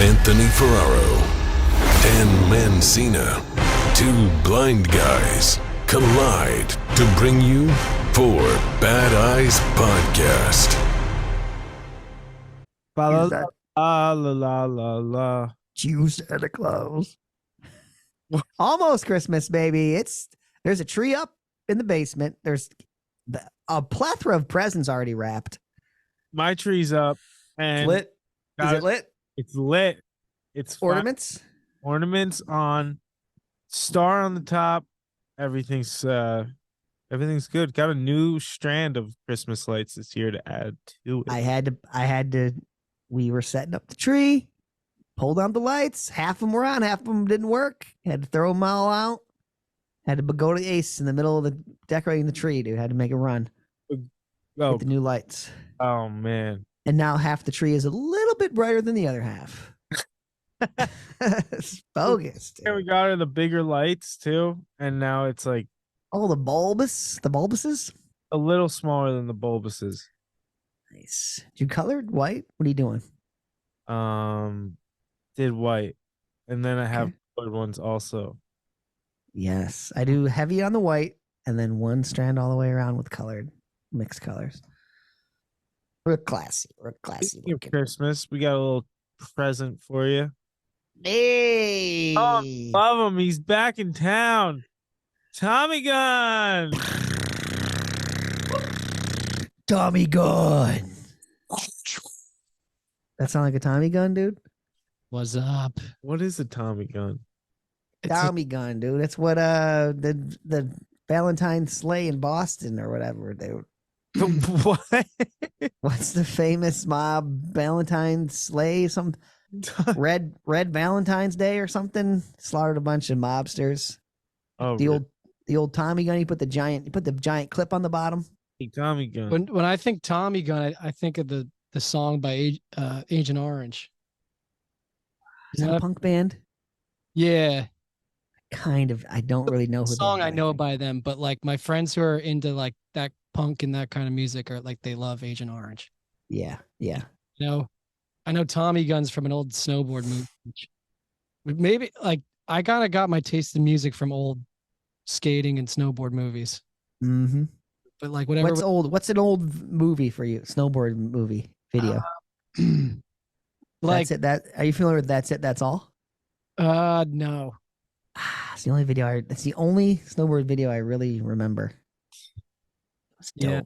Anthony Ferraro, Dan Mancina. Two blind guys collide to bring you Four Bad Eyes Podcast. La la la la la. You Santa Claus. Almost Christmas, baby. There's a tree up in the basement. There's a plethora of presents already wrapped. My tree's up and Lit. Is it lit? It's lit. It's ornaments. Ornaments on, star on the top. Everything's good. Got a new strand of Christmas lights this year to add to it. I had to. We were setting up the tree. Pulled on the lights. Half of them were on. Half of them didn't work. Had to throw them all out. Had to go to Ace in the middle of the decorating the tree, dude. Had to make a run. Oh. With the new lights. Oh man. And now half the tree is a little bit brighter than the other half. It's bogus. Dude. And we got her the bigger lights too. And now it's like the bulbuses? A little smaller than the bulbuses. Nice. You colored white? What are you doing? Did white. And then I have colored ones also. Yes. I do heavy on the white and then one strand all the way around with colored, mixed colors. We're classy. Christmas. We got a little present for you. Hey. Oh, love him. He's back in town. Tommy Gun. Tommy Gun. That sound like a Tommy gun, dude? What's up? What is a Tommy gun? Tommy gun, dude. That's what the Valentine sleigh in Boston or whatever they were. What? What's the famous mob Valentine sleigh? Some red Valentine's Day or something? Slaughtered a bunch of mobsters. Oh, the old Tommy gun. You put the giant clip on the bottom. Hey, Tommy gun. When I think Tommy Gun, I think of the song by Agent Orange. Is that a punk band? Yeah. Kind of. I don't really know who the song I know by them, but like my friends who are into like that punk and that kind of music are like they love Agent Orange. Yeah. I know Tommy Guns from an old snowboard movie. Maybe like I kind of got my taste in music from old skating and snowboard movies. Mm-hmm. But like whatever. What's an old movie for you? Snowboard movie video. Like That's It. Are you familiar with That's It? That's All? No. It's the only video. That's the only snowboard video I really remember. Yeah,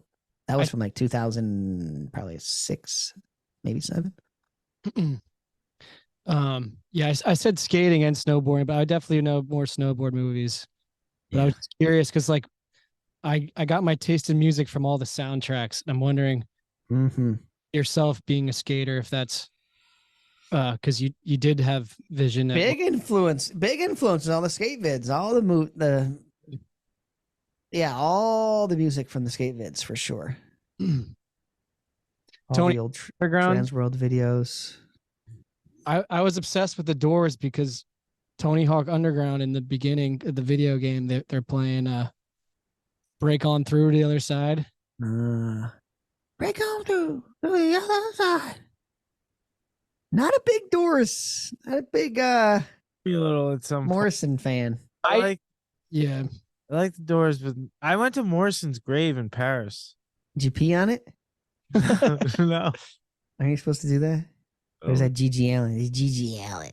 that was from like 2000, probably 6, maybe 7. Yeah, I said skating and snowboarding, but I definitely know more snowboard movies. But I was just curious because like I got my taste in music from all the soundtracks. And I'm wondering yourself being a skater, if that's because you did have Vision. Big influence in all the skate vids, all the music from the skate vids for sure. All Tony, the old Transworld videos. I was obsessed with the Doors because Tony Hawk Underground in the beginning of the video game, they're playing Break On Through to the Other Side. Break on through to the other side. Not a big Doors, not a big Morrison fan. I like the Doors, but I went to Morrison's grave in Paris. Did you pee on it? No. Are you supposed to do that? Or is that Gigi Allen? It's Gigi Allen.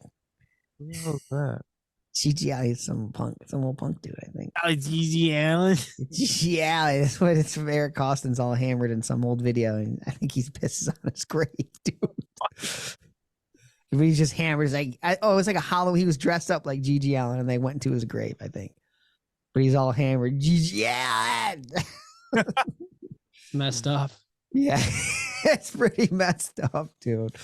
Who the hell is that? Gigi Allen is some old punk dude, I think. Oh, Gigi Allen. Gigi Allen. That's what it's from. Eric Costin's all hammered in some old video, and I think he pisses on his grave, dude. He just hammers like, it was like a Halloween. He was dressed up like Gigi Allen, and they went into his grave, I think. But he's all hammered. Gigi Allen. Messed up. Yeah, it's pretty messed up, dude.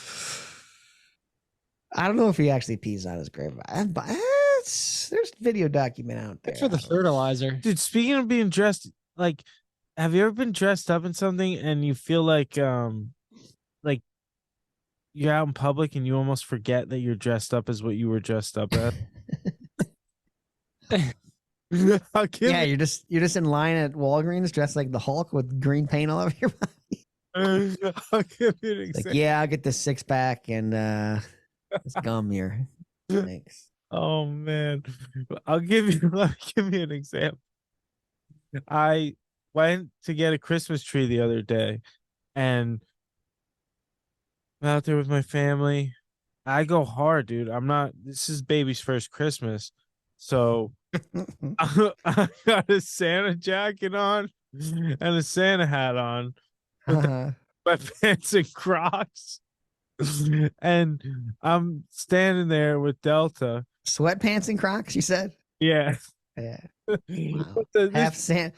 I don't know if he actually pees on his grave. There's video document out there. It's for the fertilizer. Dude, speaking of being dressed, like, have you ever been dressed up in something and you feel like you're out in public and you almost forget that you're dressed up as what you were dressed up as? Yeah, you're just in line at Walgreens dressed like the Hulk with green paint all over your body. I'll give you an example. Like, yeah, I'll get this 6-pack and It's gum here. Thanks. Oh man, I'll give you. Let me give you an example. I went to get a Christmas tree the other day, and I'm out there with my family. I go hard, dude. I'm not. This is baby's first Christmas, so I got a Santa jacket on and a Santa hat on with my pants and Crocs, and I'm standing there with Delta. Sweatpants and Crocs, you said? Yeah. Yeah. Wow. But the- Half this-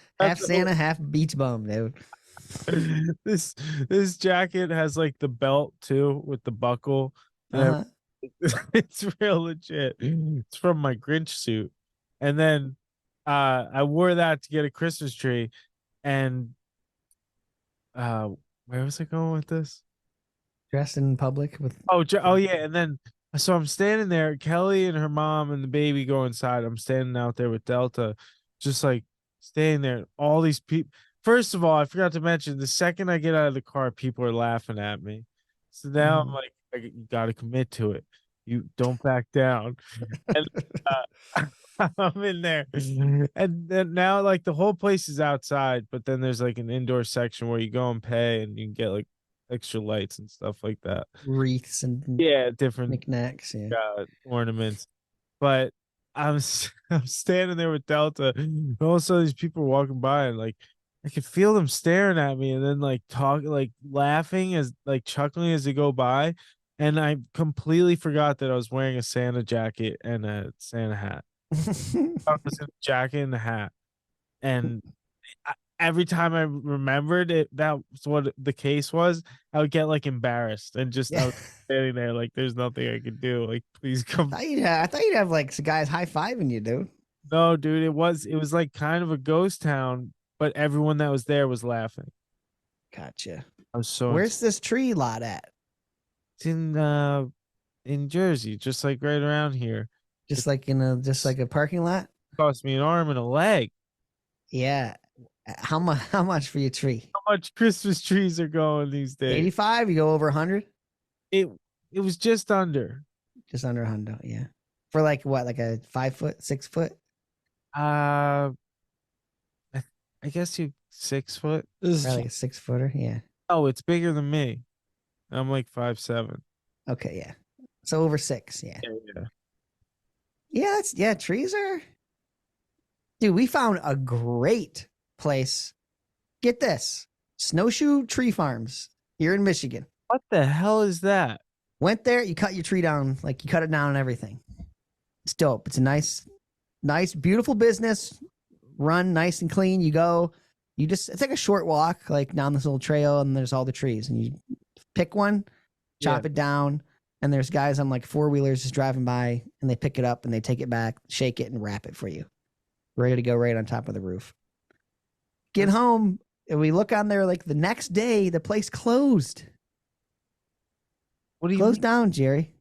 Santa, half beach bum, dude. this jacket has like the belt too with the buckle. And it's real legit. It's from my Grinch suit. And then I wore that to get a Christmas tree. And where was I going with this? Dressed in public with Oh yeah, and then so I'm standing there, Kelly and her mom and the baby go inside. I'm standing out there with Delta, just like staying there. All these people. First of all, I forgot to mention, the second I get out of the car, people are laughing at me. So now I'm like, you got to commit to it. You don't back down. And I'm in there. And then now, like, the whole place is outside, but then there's like an indoor section where you go and pay and you can get like extra lights and stuff like that. wreaths and Different knickknacks. Yeah. ornaments. But I'm standing there with Delta, and also these people are walking by, and like I can feel them staring at me, and then like talking, like laughing, as like chuckling as they go by. And I completely forgot that I was wearing a Santa jacket and a Santa hat. I was in a jacket and a hat, and every time I remembered it, that was what the case was. I would get like embarrassed and just I was standing there like there's nothing I could do. Like, please come. I thought you'd have like some guys high fiving you, dude. No, dude, it was like kind of a ghost town, but everyone that was there was laughing. Gotcha. I was so. Where's this tree lot at? It's in Jersey, just like right around here. Just like a parking lot? Cost me an arm and a leg. Yeah. How much for your tree? How much Christmas trees are going these days? 85? You go over 100? It was just under. Just under 100, yeah. For like what, like a 5 foot, 6 foot? I guess 6 foot. Probably like a 6 footer, yeah. Oh, it's bigger than me. I'm like 5'7". Okay, yeah. So over 6, yeah. Yeah. Yeah, trees are. Dude, we found a great place. Get this. Snowshoe Tree Farms here in Michigan. What the hell is that? Went there, you cut your tree down, like you cut it down and everything. It's dope. It's a nice, beautiful business. Run nice and clean. You go, it's like a short walk, like down this little trail, and there's all the trees. And you pick one, chop it down, and there's guys on like 4-wheelers just driving by, and they pick it up and they take it back, shake it, and wrap it for you. Ready to go right on top of the roof. Get home, and we look on there like the next day, the place closed. What do you Closed mean? down, Jerry.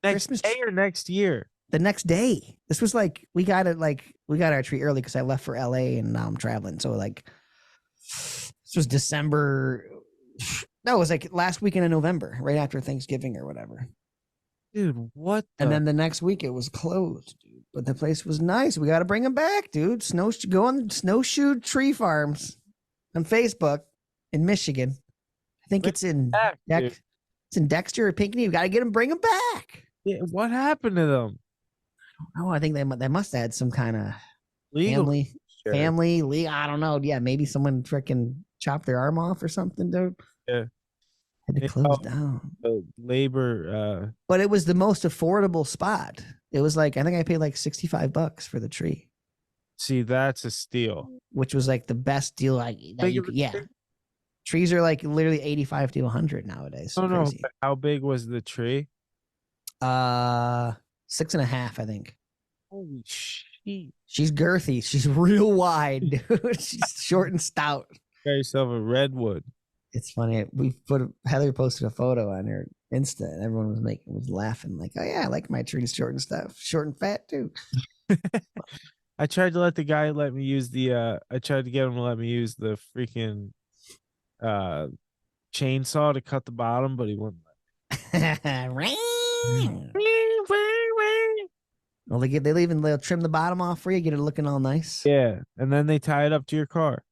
Next Christmas day or next year? The next day. This was like we got our tree early because I left for LA and now I'm traveling. So like this was December. No, it was like last weekend in November, right after Thanksgiving or whatever. Dude, what? And then the next week it was closed, dude. But the place was nice. We got to bring them back, dude. Go on Snowshoe Tree Farms on Facebook in Michigan. I think it's in it's in Dexter or Pinckney. We got to bring them back. Yeah, what happened to them? Oh, I think they must have had some kind of Legal. family. I don't know. Yeah, maybe someone freaking chopped their arm off or something, dude. Yeah. Had to close down. Labor. But it was the most affordable spot. It was like, I think I paid like $65 for the tree. See, that's a steal. Which was like the best deal yeah. Trees are like literally 85 to 100 nowadays. Oh no, but how big was the tree? 6.5, I think. Holy shit. She's girthy. She's real wide, dude. She's short and stout. Got yourself a redwood. It's funny. Heather posted a photo on her Insta, and everyone was laughing like, "Oh yeah, I like my trees short and stuff, short and fat too." I tried to let the guy let me use the. I tried to get him to let me use the freaking chainsaw to cut the bottom, but he wouldn't. Well, they'll trim the bottom off for you, get it looking all nice. Yeah, and then they tie it up to your car.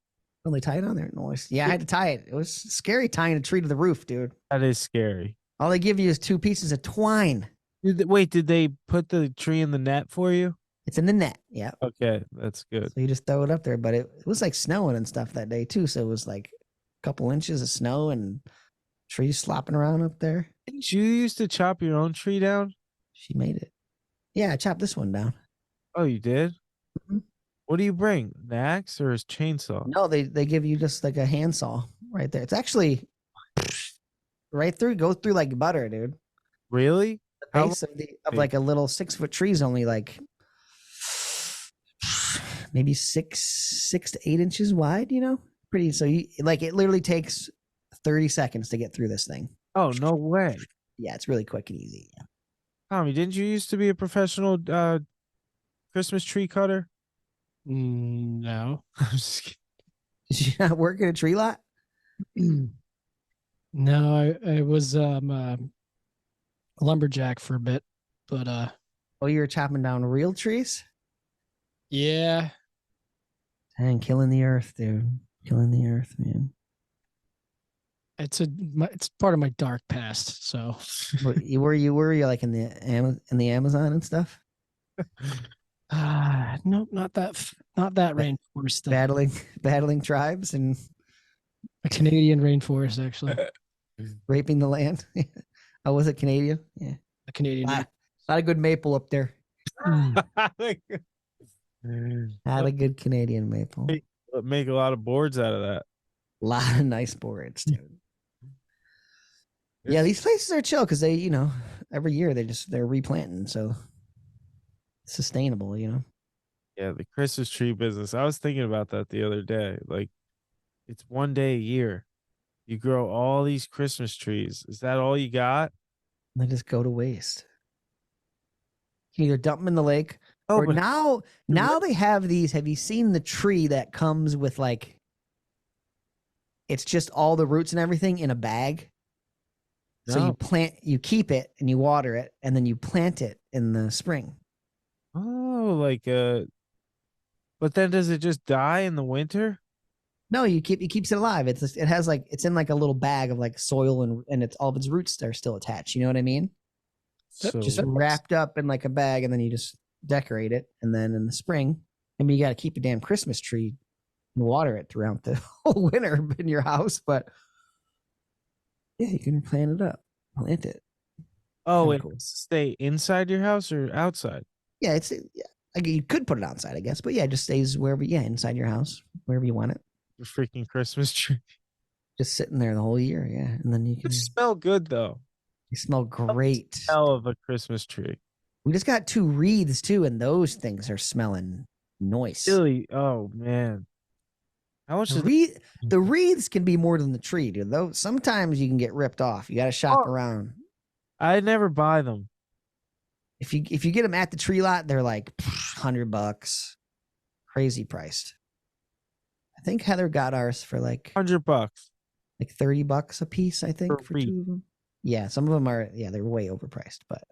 Well, they tie it on there. Nice. Yeah, I had to tie it. It was scary tying a tree to the roof, dude. That is scary. All they give you is 2 pieces of twine. Wait, did they put the tree in the net for you? It's in the net. Yeah. Okay, that's good. So you just throw it up there, but it was like snowing and stuff that day too. So it was like a couple inches of snow and trees slopping around up there. Didn't you used to chop your own tree down? She made it. Yeah, I chopped this one down. Oh, you did? Mhm. What do you bring? An axe or a chainsaw? No, they give you just like a handsaw right there. It's actually right through, go through like butter, dude. Really? The How base of like a little 6-foot tree is only like maybe 6 to 8 inches wide, you know? Pretty, so you like it literally takes 30 seconds to get through this thing. Oh, no way. Yeah, it's really quick and easy. Yeah. Tommy, didn't you used to be a professional Christmas tree cutter? No. I'm just kidding. Did you not work at a tree lot? No, I was a lumberjack for a bit, but Oh, you were chopping down real trees? yeah, Dang, killing the earth, dude. Killing the earth, man. it's part of my dark past. So Were you like in the Amazon and stuff? nope, not that rainforest stuff. Battling tribes and A Canadian rainforest, actually. raping the land. Oh, was it Canadian? Yeah. A Canadian. Lot of good maple up there. Not a good Canadian maple. Make a lot of boards out of that. A lot of nice boards, dude. Yeah, these places are chill because they, every year they're replanting, so it's sustainable, Yeah, the Christmas tree business. I was thinking about that the other day. Like, it's one day a year. You grow all these Christmas trees. Is that all you got? They just go to waste. You can either dump them in the lake, Oh, or but now they have these. Have you seen the tree that comes with like? It's just all the roots and everything in a bag. So no. you keep it and you water it, and then you plant it in the spring. Oh, but then does it just die in the winter? No, it keeps it alive. It's in like a little bag of like soil and it's all of its roots are still attached. You know what I mean? So Just wrapped up in like a bag, and then you just decorate it. And then in the spring, I mean, you got to keep a damn Christmas tree and water it throughout the whole winter in your house. But yeah, you can plant it up. oh, Kinda it cool. stay inside your house or outside? Yeah, like you could put it outside, I guess. But yeah, it just stays wherever. Yeah, inside your house, wherever you want it. The freaking Christmas tree. Just sitting there the whole year. Yeah, and then you It can. smell good though. They smell great. Smell of a Christmas tree. We just got 2 wreaths too, and those things are smelling nice. Really? Oh man. How much The wreaths can be more than the tree, dude. Though sometimes you can get ripped off. You got to shop around. I never buy them. If you get them at the tree lot, they're like $100, crazy priced. I think Heather got ours for like $100. like $30 a piece. I think for wreath. 2 of them. Yeah, some of them are. Yeah, they're way overpriced, but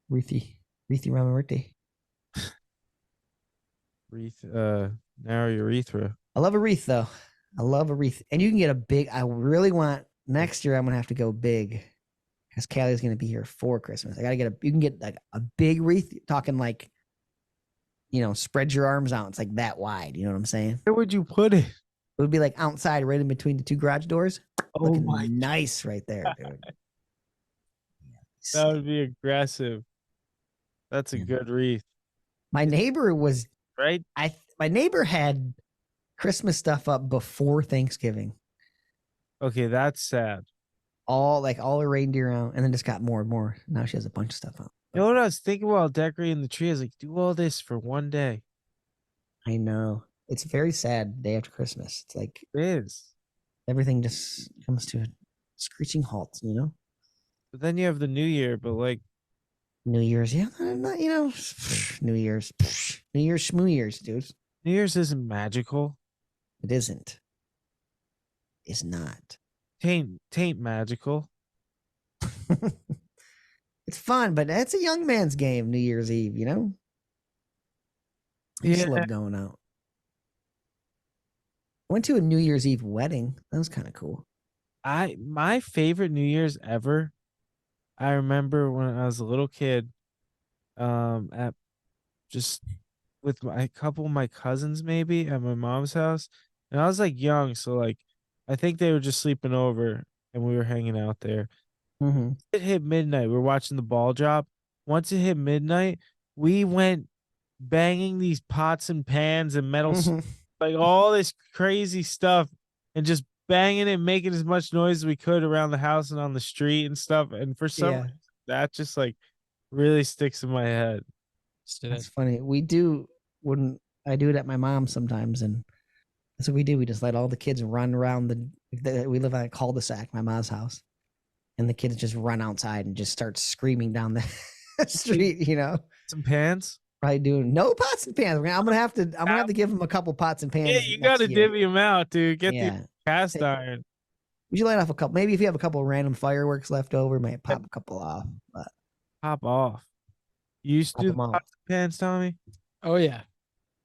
wreathy Ramamuti. Wreath, narrow urethra. I love a wreath though. I love a wreath, and you can get a big. I really want next year. I'm gonna have to go big because Callie's gonna be here for Christmas. I gotta get you can get like a big wreath. Talking like, spread your arms out. It's like that wide. You know what I'm saying? Where would you put it? It would be like outside, right in between the 2 garage doors. Oh Looking my! nice right there, dude. That would be aggressive. That's a good wreath, My neighbor was. right? My neighbor had Christmas stuff up before Thanksgiving. Okay, that's sad. All the reindeer out, and then just got more and more. Now she has a bunch of stuff out. You know what I was thinking while decorating the tree? I was like, do all this for one day. I know. It's very sad day after Christmas. It's like It is. everything just comes to a screeching halt, But then you have the new year, but like, New Year's, yeah, not, New Year's, Schmoo Year's, dude. New Year's isn't magical. It isn't. It's not. Tain't magical. It's fun, but that's a young man's game, New Year's Eve, you know? I just Yeah. love going out. I went to a New Year's Eve wedding. That was kind of cool. My favorite New Year's ever. I remember when I was a little kid, at just with a couple of my cousins maybe at my mom's house, and I was like young, so like I think they were just sleeping over and we were hanging out there. Mm-hmm. It hit midnight. We were watching the ball drop. Once it hit midnight, we went banging these pots and pans and metal, like all this crazy stuff, and just banging it, making as much noise as we could around the house and on the street and stuff. And for some reason, that just like really sticks in my head. That's funny. We do when I do it at my mom's sometimes, and that's what we do. We just let all the kids run around we live on a cul-de-sac, my mom's house, and the kids just run outside and just start screaming down the street. You know, Some pans. Probably doing no pots and pans. I'm gonna have to give them a couple pots and pans. Yeah, you gotta divvy them out, dude. Get the cast iron. We should light off a couple. Maybe if you have a couple of random fireworks left over, might pop a couple off. But pop off. You used to do the pots and pans, Tommy? Oh yeah.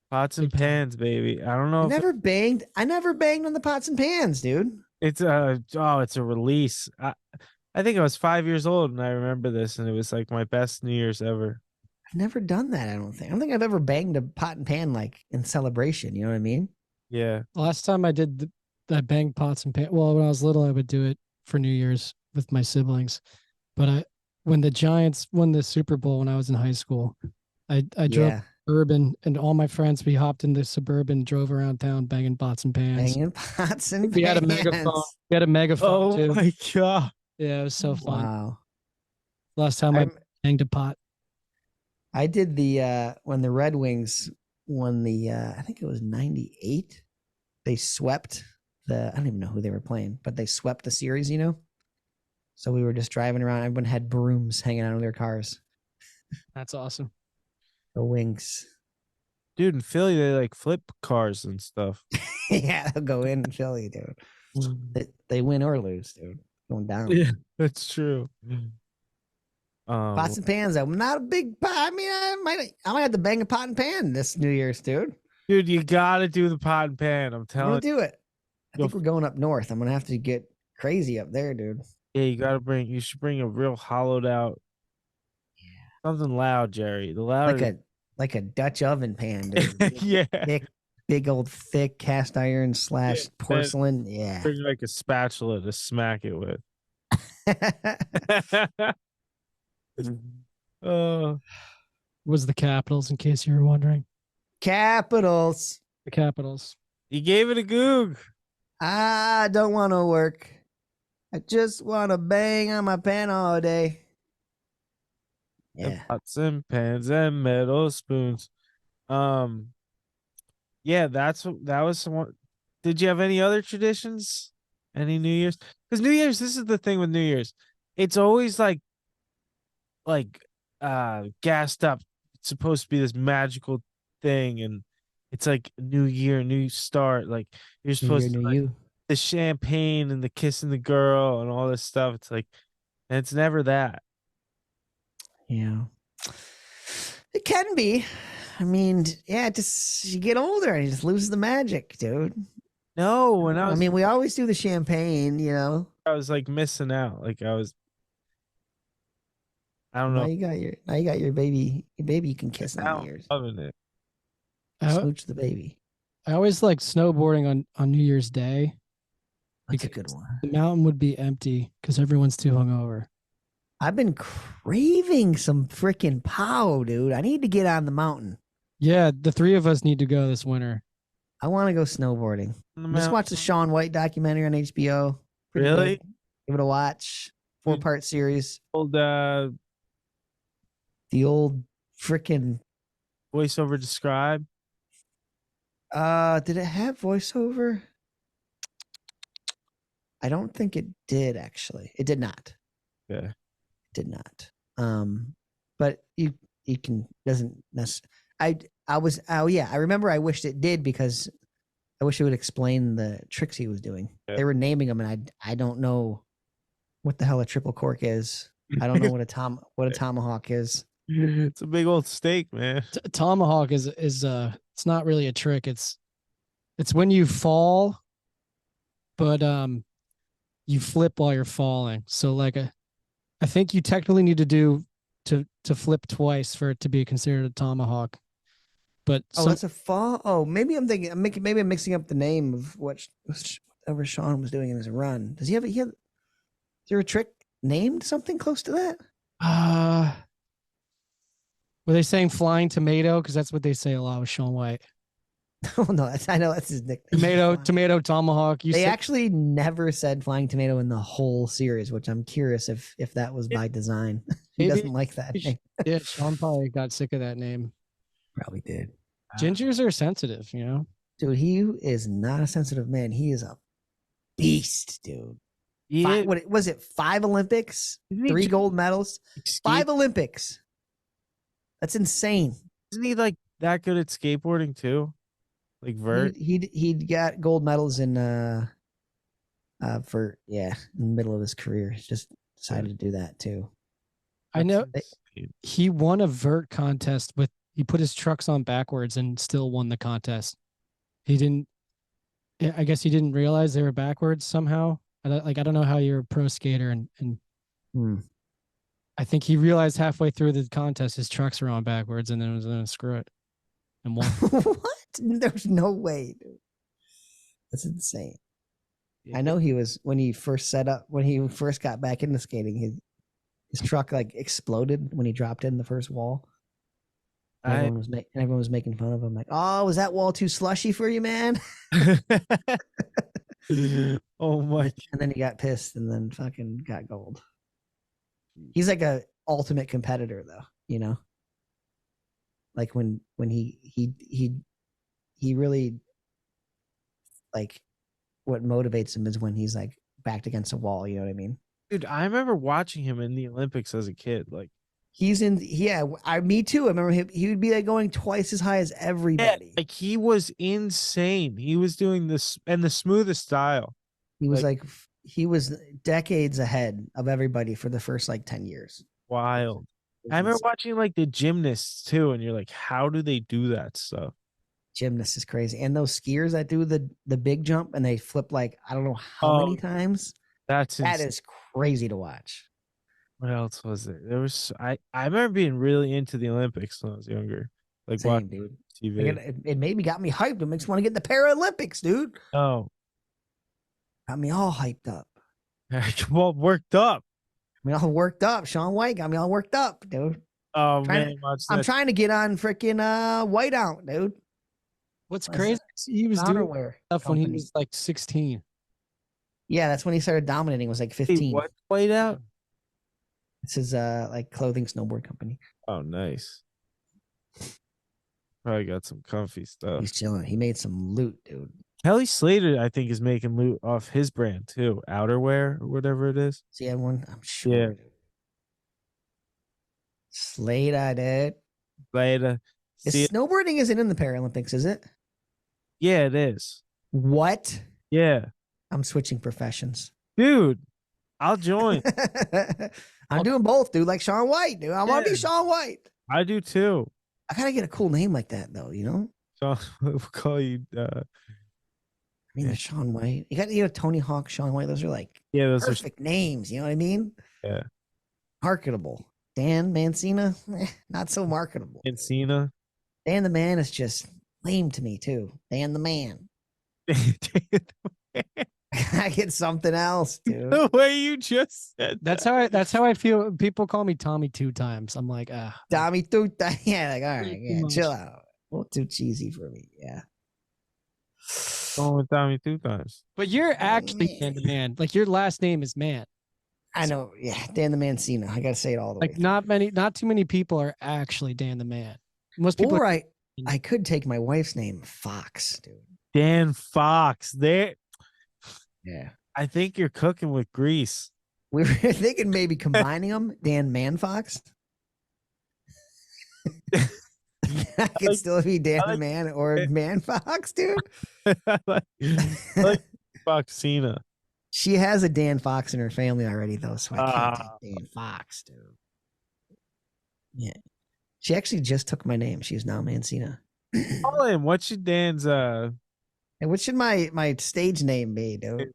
Pots and pans, baby. I don't know. I never banged on the pots and pans, dude. It's it's a release. I think I was 5 years old and I remember this, and it was like my best New Year's ever. I've never done that. I don't think I've ever banged a pot and pan like in celebration. You know what I mean? Yeah. Last time I did that banged pots and pans. Well, when I was little, I would do it for New Year's with my siblings. But when the Giants won the Super Bowl when I was in high school, I drove Suburban, and all my friends, we hopped in the Suburban, drove around town banging pots and pans. Banging pots and pans. We had a megaphone. We had a megaphone too. Oh my god! Yeah, it was so fun. Wow. Last time I banged a pot. I did when the Red Wings won I think it was 98. They swept I don't even know who they were playing, but they swept the series, you know? So we were just driving around. Everyone had brooms hanging out of their cars. That's awesome. The Wings. Dude, in Philly, they like flip cars and stuff. Yeah, they'll go in Philly, dude. They win or lose, dude. Going down. Yeah, that's true. Pots and pans. I'm not a big pot. I mean, I might have to bang a pot and pan this New Year's, dude. Dude, you gotta do the pot and pan. I'm telling you. Do it. I think we're going up north. I'm gonna have to get crazy up there, dude. Yeah, you should bring a real hollowed out. Yeah. Something loud, Jerry. The louder. Like a Dutch oven pan, dude. Yeah. Big old thick cast iron / porcelain. Yeah. Bring like a spatula to smack it with. Was the Capitals, in case you were wondering. Capitals. The Capitals. You gave it a goog. I don't want to work. I just want to bang on my pan all day. Yeah. And pots and pans and metal spoons. Yeah, that was some. Did you have any other traditions? Any New Year's? Because New Year's, this is the thing with New Year's. It's always like gassed up. It's supposed to be this magical thing, and it's like new year, new start. Like you're supposed to the champagne and the kissing the girl and all this stuff. It's like, and it's never that. Yeah, it can be. I mean, yeah, you get older and you just lose the magic, dude. No, we always do the champagne, you know. I was like missing out. Like I don't know. Now you got your baby. Your baby you can kiss on New Year's. Loving it. Smooch the baby. I always like snowboarding on New Year's Day. That's a good one. The mountain would be empty because everyone's too hungover. I've been craving some freaking pow, dude. I need to get on the mountain. Yeah, the three of us need to go this winter. I want to go snowboarding. Just watch the Shaun White documentary on HBO. Pretty really? Good. Give it a watch. 4-part series. The old freaking voiceover describe. Did it have voiceover? I don't think it did, actually. It did not. Yeah. It did not. But you can doesn't necessarily. I remember I wished it did because I wish it would explain the tricks he was doing. Yeah. They were naming them and I don't know what the hell a triple cork is. I don't know what a tomahawk is. It's a big old steak, man. Tomahawk is it's not really a trick. It's when you fall, but you flip while you're falling. So like I think you technically need to do to flip twice for it to be considered a tomahawk. But That's a fall. Oh, maybe I'm thinking. Maybe I'm mixing up the name of whatever Sean was doing in his run. Does he have? Is there a trick named something close to that? Were they saying flying tomato? Because that's what they say a lot with Shaun White. Oh no, I know that's his nickname. Tomato tomahawk. They actually never said flying tomato in the whole series, which I'm curious if that was by design. He doesn't like that name. Yeah, Sean probably got sick of that name. Probably did. Gingers are sensitive, you know. Dude, he is not a sensitive man. He is a beast, dude. Yeah. What was it? 5 Olympics, Isn't he 3 gold medals, skate- 5 Olympics. That's insane. Isn't he like that good at skateboarding too? Like vert. He got gold medals in in the middle of his career. He just decided to do that too. I know he won a vert contest he put his trucks on backwards and still won the contest. I guess he didn't realize they were backwards somehow. I don't know how you're a pro skater and I think he realized halfway through the contest his trucks were on backwards and then was going to screw it and won. What? There's no way, dude. That's insane. Yeah. I know he was when he first got back into skating, his truck like exploded when he dropped in the first wall. Everyone was making fun of him, like, "Oh, was that wall too slushy for you, man?" Oh my! And then he got pissed, and then fucking got gold. He's like a ultimate competitor, though. You know, like when he really like what motivates him is when he's like backed against a wall. You know what I mean? Dude, I remember watching him in the Olympics as a kid. Like me too. I remember he would be like going twice as high as everybody. Yeah, like he was insane. He was doing this and the smoothest style. He was decades ahead of everybody for the first like 10 years. Wild. I remember watching like the gymnasts too, and you're like, how do they do that stuff? Gymnasts is crazy. And those skiers that do the big jump and they flip like I don't know how many times. That is crazy to watch. What else was there? There was I remember being really into the Olympics when I was younger. Like watching dude. TV. It got me hyped. It makes me want to get in the Paralympics, dude. Oh. Got me all hyped up. Well, worked up. Me all worked up. Shaun White got me all worked up, dude. Oh man, I'm trying to get on freaking Whiteout, dude. What's crazy? He was doing stuff when he was like 16. Yeah, that's when he started dominating. Was like 15. Hey, what Whiteout? This is like clothing snowboard company. Oh, nice. Probably got some comfy stuff. He's chilling. He made some loot, dude. Kelly Slater, I think, is making loot off his brand too, outerwear or whatever it is. See that one? I'm sure. Yeah. Dude. Slater, dude. Slater. Snowboarding isn't in the Paralympics, is it? Yeah, it is. What? Yeah. I'm switching professions. Dude, I'll join. I'm doing both, dude. Like Shaun White, dude. I want to be Shaun White. I do too. I gotta get a cool name like that, though. You know. So we'll call you. I mean, Shaun White. You got Tony Hawk, Shaun White. Those are like those perfect names. You know what I mean? Yeah. Marketable. Dan Mancina, not so marketable. Mancina. Dan the Man is just lame to me too. Dan the Man. I get something else, dude. The way you just said that's how I feel. People call me Tommy 2 times. I'm like, Tommy 2 times. Yeah, like all right, yeah, chill out. A little too cheesy for me. Yeah. Going with Tommy 2 times. But you're actually Dan the Man. Like your last name is Man. I know. Yeah, Dan the Mancina. I gotta say it all the way. Like not too many people are actually Dan the Man. Most people. Or I could take my wife's name, Fox, dude. Dan Fox. There. Yeah. I think you're cooking with grease. We were thinking maybe combining them, Dan Man Fox. I could still be Dan the Man or Man Fox, dude. I like Foxina. She has a Dan Fox in her family already, though, so I can't take Dan Fox, dude. Yeah. She actually just took my name. She's now Mancina. Call him. What should Dan's Hey, what should my stage name be, dude?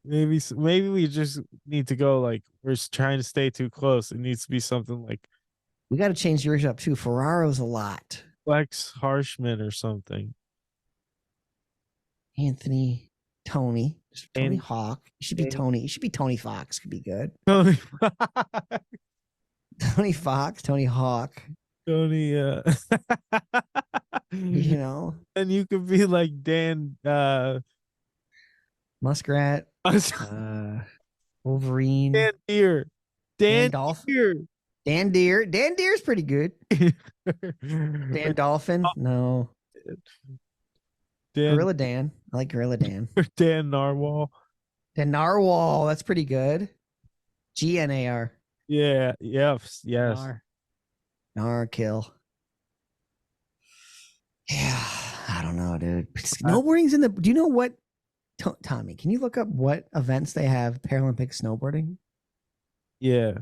maybe we just need to go like we're trying to stay too close. It needs to be something like We got to change yours up too. Ferraro's a lot. Flex Harshman or something. Anthony, Tony, Tony And- Hawk. You should be Tony. You should be Tony Fox. Could be good. Tony, Tony Fox, Tony Hawk. Tony, You know, and you could be like Dan, Muskrat, Wolverine, Dan Deere, Dan Dan Dolphin, Deere. Dan Deere. Dan Deere's pretty good. Dan Dolphin, no. Dan, Gorilla Dan. I like Gorilla Dan. Dan Narwhal. Dan Narwhal. That's pretty good. GNAR. Yeah, yes. Nar kill. Yeah, I don't know, dude. Snowboarding's in the. Do you know what? Tommy, can you look up what events they have Paralympic snowboarding? Yeah.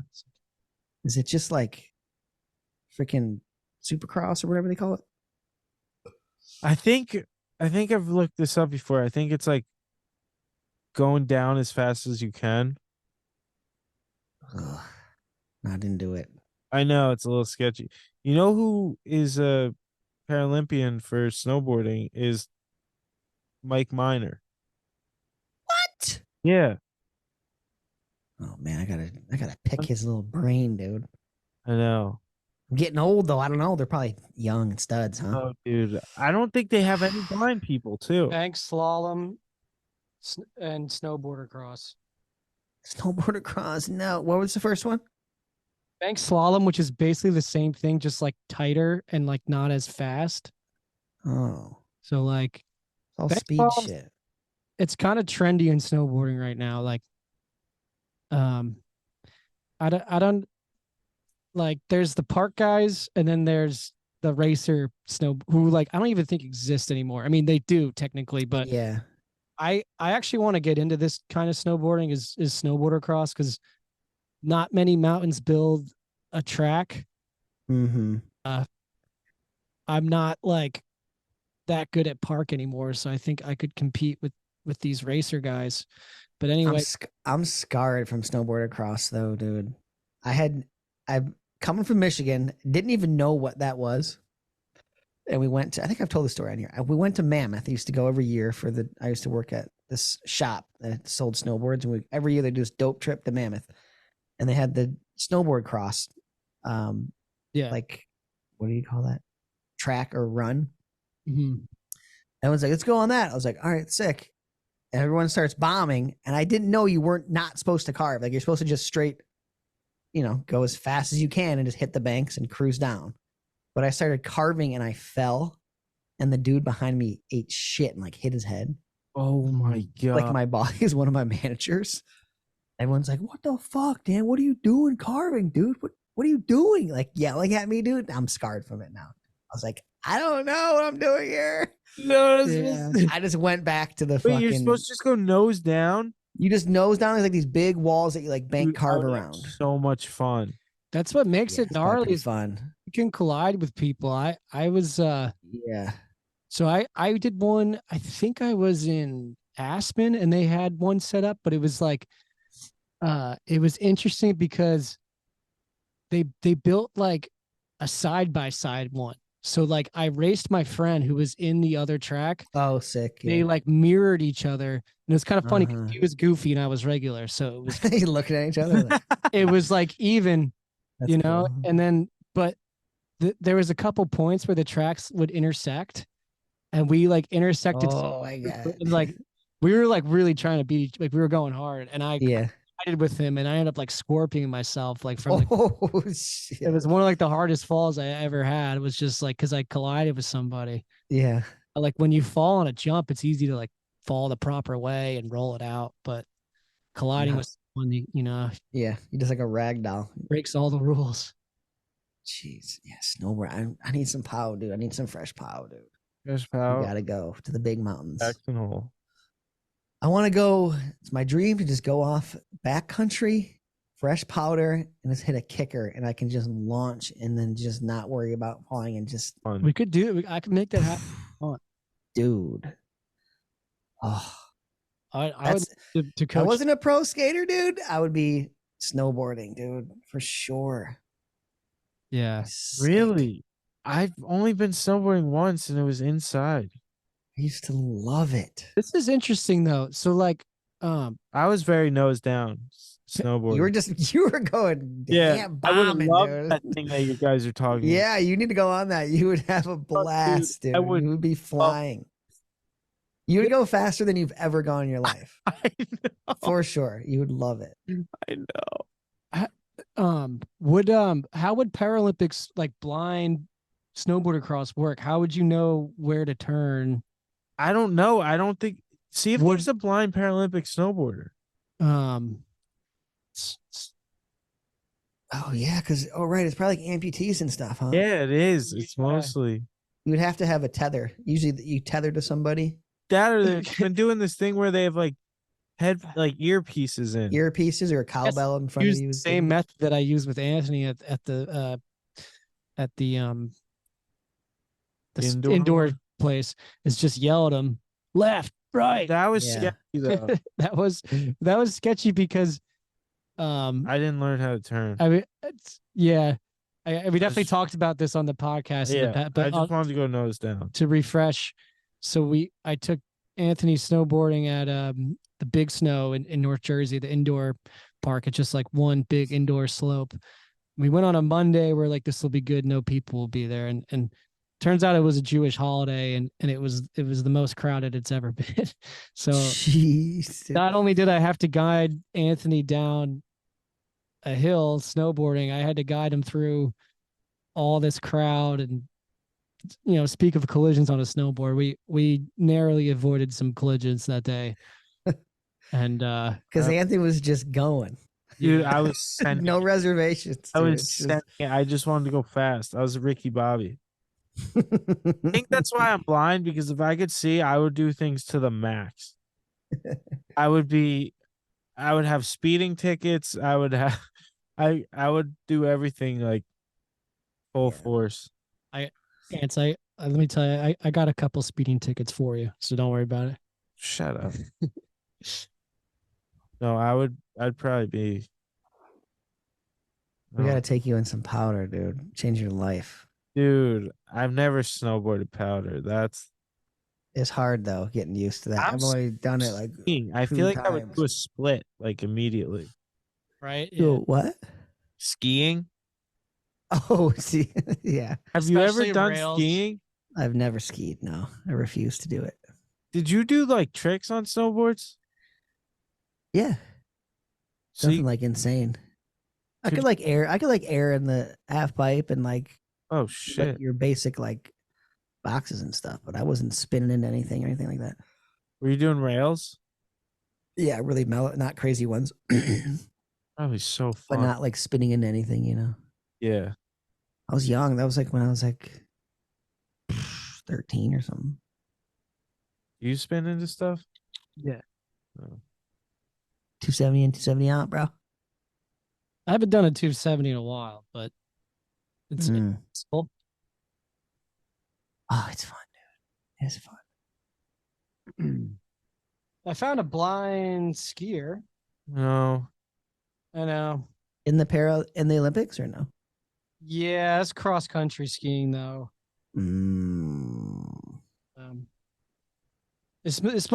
Is it just like freaking Supercross or whatever they call it? I think I've looked this up before. I think it's like going down as fast as you can. Ugh, I didn't do it. I know it's a little sketchy. You know who is a Paralympian for snowboarding is Mike Miner. What? Yeah, Oh man, I gotta pick his little brain, dude. I know. I'm getting old though. I don't know. They're probably young and studs, huh? Oh, dude, I don't think they have any blind people too. Bank slalom and snowboarder cross. Snowboarder cross. No. What was the first one? Bank slalom, which is basically the same thing, just like tighter and like not as fast. Oh, So like it's all Bank speed slalom's- shit. it's kind of trendy in snowboarding right now. Like, I don't like. There's the park guys, and then there's the racer who like I don't even think exist anymore. I mean, they do technically, but Yeah. I actually want to get into this kind of snowboarding is snowboarder cross because not many mountains build a track. Mm-hmm. I'm not like that good at park anymore, so I think I could compete with these racer guys. But anyway, I'm scarred from snowboarder cross though, dude. I'm coming from Michigan, didn't even know what that was. And we went to, I think I've told the story on here. We went to Mammoth. I used to go every year I used to work at this shop that sold snowboards. And every year they do this dope trip to Mammoth. And they had the snowboard cross. yeah. Like, what do you call that? Track or run. Mhm. Everyone's like, let's go on that. I was like, all right, sick. And everyone starts bombing. And I didn't know you weren't not supposed to carve. Like you're supposed to just straight, go as fast as you can and just hit the banks and cruise down. But I started carving and I fell. And the dude behind me ate shit and like hit his head. Oh my god! Like my boss is one of my managers. Everyone's like, what the fuck, Dan? What are you doing carving, dude? What are you doing? Like yelling at me, dude. I'm scarred from it now. I was like, I don't know what I'm doing here. No, Yeah. I just went back to the wait, fucking. you're supposed to just go nose down. You just nose down. There's like these big walls that you like bank Dude, carve that would be around. So much fun. That's what makes Yeah, it it's probably gnarly. pretty Is fun. you can collide with people. I was Yeah. so I did one. I think I was in Aspen, and they had one set up, but it was like, it was interesting because they built like a side by side one. So like I raced my friend who was in the other track. Oh, sick. They Yeah. like mirrored each other, and it was kind of funny 'cause Uh-huh. he was goofy and I was regular, so it was You're looking at each other. Like, it was like even, that's you know. cool. And then, but there was a couple points where the tracks would intersect, and we like intersected. Oh my god. Like we were like really trying to beat, like we were going hard, and I Yeah. collided with him, and I ended up like scorpioning myself like from. Like, Oh shit. it was one of like the hardest falls I ever had. It was just like because I collided with somebody. Yeah. Like when you fall on a jump, it's easy to like fall the proper way and roll it out, but colliding Yeah. with someone, Yeah. You just like a rag doll. breaks all the rules. Jeez. Yeah. Snowboard. I need some pow, dude. I need some fresh pow, dude. Fresh We power. gotta go to the big mountains. Jackson Hole. I want to go. It's my dream to just go off backcountry, fresh powder, and just hit a kicker, and I can just launch and then just not worry about falling and just. Fun. We could do it. I could make that happen. Dude. Oh, I would to if I coach. wasn't a pro skater, dude, I would be snowboarding, dude, for sure. Yeah. Really? I've only been snowboarding once, and it was inside. I used to love it. This is interesting though. So like, I was very nose down snowboarding. You were going yeah, I would bombing, love dude. that thing that you guys are talking. Yeah, you need to go on that. You would have a blast, dude. I would You would be flying. You would go faster than you've ever gone in your life. I know. For sure. You would love it. I know. how would Paralympics like blind snowboarder cross work? How would you know where to turn? I don't know. I don't think. See if Would- there's a blind Paralympic snowboarder. Oh yeah, because right, it's probably like amputees and stuff, huh? Yeah, it is. It's Yeah. mostly You would have to have a tether. Usually you tether to somebody. that, or they've been doing this thing where they have like earpieces in. Earpieces or a cowbell in front of Use you. the same method that I used with Anthony at the Indoor indoor one? place. Is just yell at him left, right. That was Yeah. sketchy though. that was sketchy because I didn't learn how to turn. I mean yeah. We definitely Just- talked about this on the podcast in the Yeah, past, I but just wanted to go nose down. to refresh. So I took Anthony snowboarding at the Big Snow in North Jersey, the indoor park. It's just like one big indoor slope. We went on a Monday where like this will be good, no people will be there, and turns out it was a Jewish holiday, and it was the most crowded it's ever been. So Jeez. dude. not only did I have to guide Anthony down a hill snowboarding, I had to guide him through all this crowd. And speak of collisions on a snowboard, we narrowly avoided some collisions that day. And Because Anthony was just going. Dude, I was sending. No reservations. I dude. was It's sending. I just wanted to go fast. I was Ricky Bobby. just- I think that's why I'm blind, because if I could see, I would do things to the max. I would have speeding tickets. I would do everything like full force. Ants, let me tell you, I got a couple speeding tickets for you, so don't worry about it. Shut up. No, I'd probably be. We No. gotta take you in some powder, dude. Change your life. Dude, I've never snowboarded powder. That's It's hard though, getting used to that. I'm I've only done it like skiing. I 2 feel like I would times. do a split like immediately. Right? Do a what? Skiing? Oh, see, yeah. Have you ever Especially done rails. skiing? I've never skied. No, I refuse to do it. Did you do like tricks on snowboards? Yeah, So nothing you- like insane. I Could- could like air. I could like air in the half pipe and like oh like, shit. your basic like boxes and stuff, but I wasn't spinning into anything or anything like that. Were you doing rails? Yeah, really mellow, not crazy ones, but Probably so fun. not like spinning into anything. Yeah. I was young. That was like when I was like 13 or something. You spin into stuff? Yeah. Oh. 270 and 270 out, bro. I haven't done a 270 in a while, but it's cool. Oh, it's fun, dude. It's fun. I found a blind skier. No. I know. In the Olympics or no? Yeah, it's cross country skiing though. Mm. This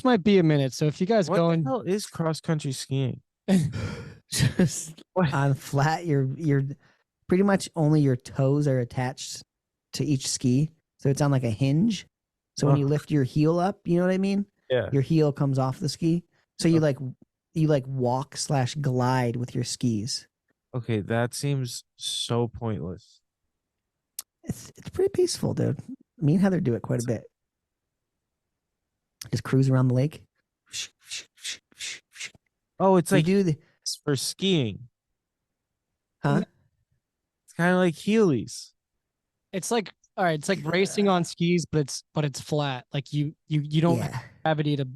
might be a minute. So if you guys What going, the hell is cross country skiing? Just What? on flat, you're pretty much only your toes are attached to each ski, so it's on like a hinge. So when you Ugh. lift your heel up, you know what I mean? Yeah. Your heel comes off the ski, so you like walk/glide with your skis. Okay, that seems so pointless. It's pretty peaceful, dude. Me and Heather do it quite a bit. Just cruise around the lake. Oh, it's We like do the for skiing. huh? It's kind of like Heelys. it's like all right, it's like racing on skis, but it's flat. Like you don't have Yeah. gravity to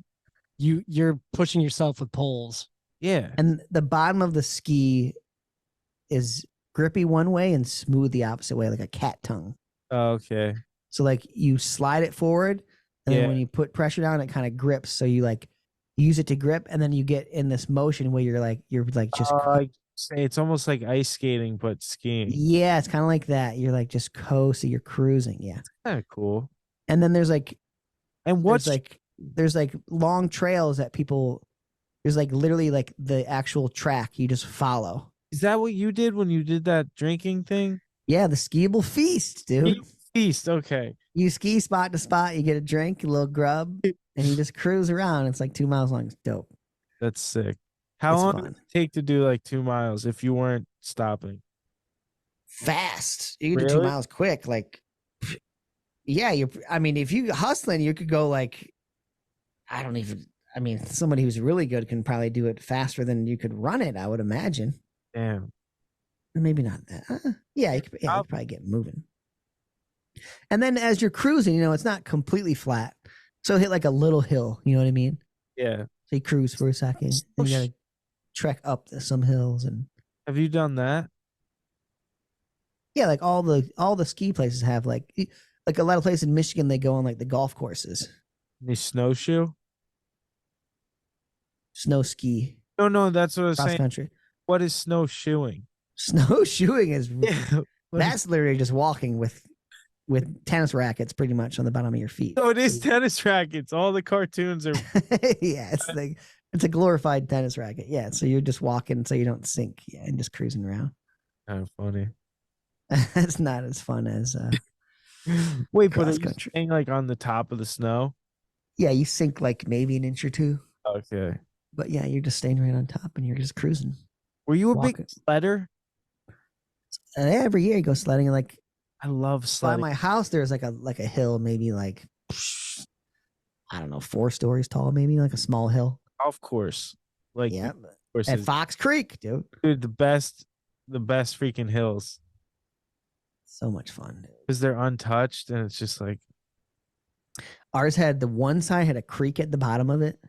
you're pushing yourself with poles. Yeah. And the bottom of the ski is grippy one way and smooth the opposite way, like a cat tongue. Okay. So like you slide it forward, and then Yeah. when you put pressure down, it kind of grips. So you like use it to grip, and then you get in this motion where you're like just Say it's almost like ice skating but skiing. yeah, it's kind of like that. You're like just coasting, you're cruising, yeah. Kind of cool. And then there's like And what's there's like long trails that people there's like literally like the actual track you just follow. is that what you did when you did that drinking thing? Yeah, the skiable feast, dude. Feast. Okay. You ski spot to spot, you get a drink, a little grub, and you just cruise around. It's like 2 miles long. It's dope. That's sick. How It's long fun. did it take to do like 2 miles if you weren't stopping? Fast. You can do 2 Really? miles quick. Like, yeah, I mean, if you hustling, you could go like, somebody who's really good can probably do it faster than you could run it, I would imagine. Damn. Or maybe not that. Yeah, you could probably get moving. And then as you're cruising, it's not completely flat. So hit like a little hill, you know what I mean? Yeah. So you cruise for a second. Then you gotta trek up some hills and Have you done that? yeah, like all the ski places have like a lot of places in Michigan they go on like the golf courses. Any snowshoe? Snow ski, No, that's what I was cross saying. country. What is snowshoeing? Snowshoeing is Yeah. that's literally just walking with tennis rackets pretty much on the bottom of your feet. Oh, it is tennis rackets. All the cartoons are Yeah, it's a glorified tennis racket. Yeah, so you're just walking so you don't sink, yeah, and just cruising around. kind of funny. It's not as fun as Wait, but are cross you country. staying like on the top of the snow? Yeah, you sink like maybe an inch or two, Okay. but yeah, you're just staying right on top and you're just cruising. Were you a big Walking. sledder? Every year you go sledding, and like I love by sledding. my house there's like a hill, maybe like I don't know, 4 stories tall, maybe like a small hill. Golf course. Like Yeah, course at is, Fox Creek, dude. dude, the best freaking hills. So much fun, dude. Because they're untouched and it's just like Ours had the one side had a creek at the bottom of it.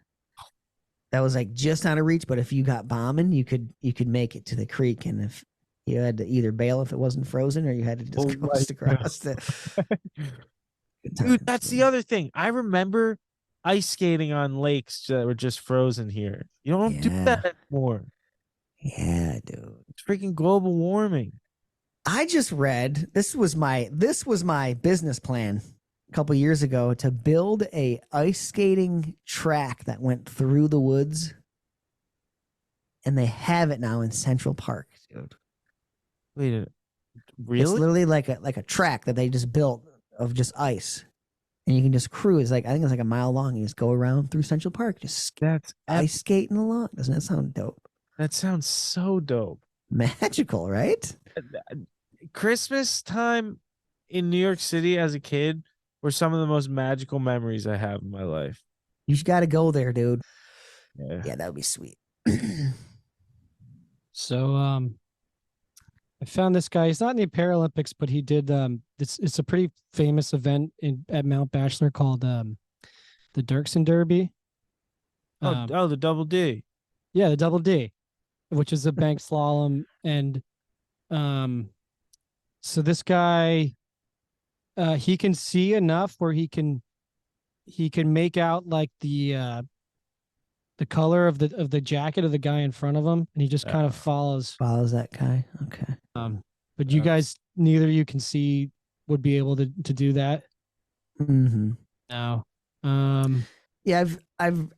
That was like just out of reach, but if you got bombing, you could make it to the creek, and if you had to either bail if it wasn't frozen, or you had to just Oh my coast across the. Good times, dude, that's the man. other thing. I remember ice skating on lakes that were just frozen here. You don't do that anymore. Yeah, dude. It's freaking global warming. I just read this was my business plan a couple years ago to build a ice skating track that went through the woods, and they have it now in Central Park, dude. Wait, It's really? literally like a track that they just built of just ice, and you can just cruise. Like I think it's like a mile long. You just go around through Central Park, just That's ice skating along. Doesn't that sound dope? that sounds so dope. Magical, right? Christmas time in New York City as a kid were some of the most magical memories I have in my life. You got to go there, dude. Yeah. Yeah, that would be sweet. So I found this guy. He's not in the Paralympics, but he did it's a pretty famous event at Mount Bachelor called the Dirksen Derby. Oh, the double D. Yeah, the double D, which is a bank slalom. And so this guy he can see enough where he can make out like the color of the jacket of the guy in front of him, and he just kind of follows. Follows that guy. Okay. But you guys, neither of you can see, would be able to do that. Mm-hmm. No. Yeah, I've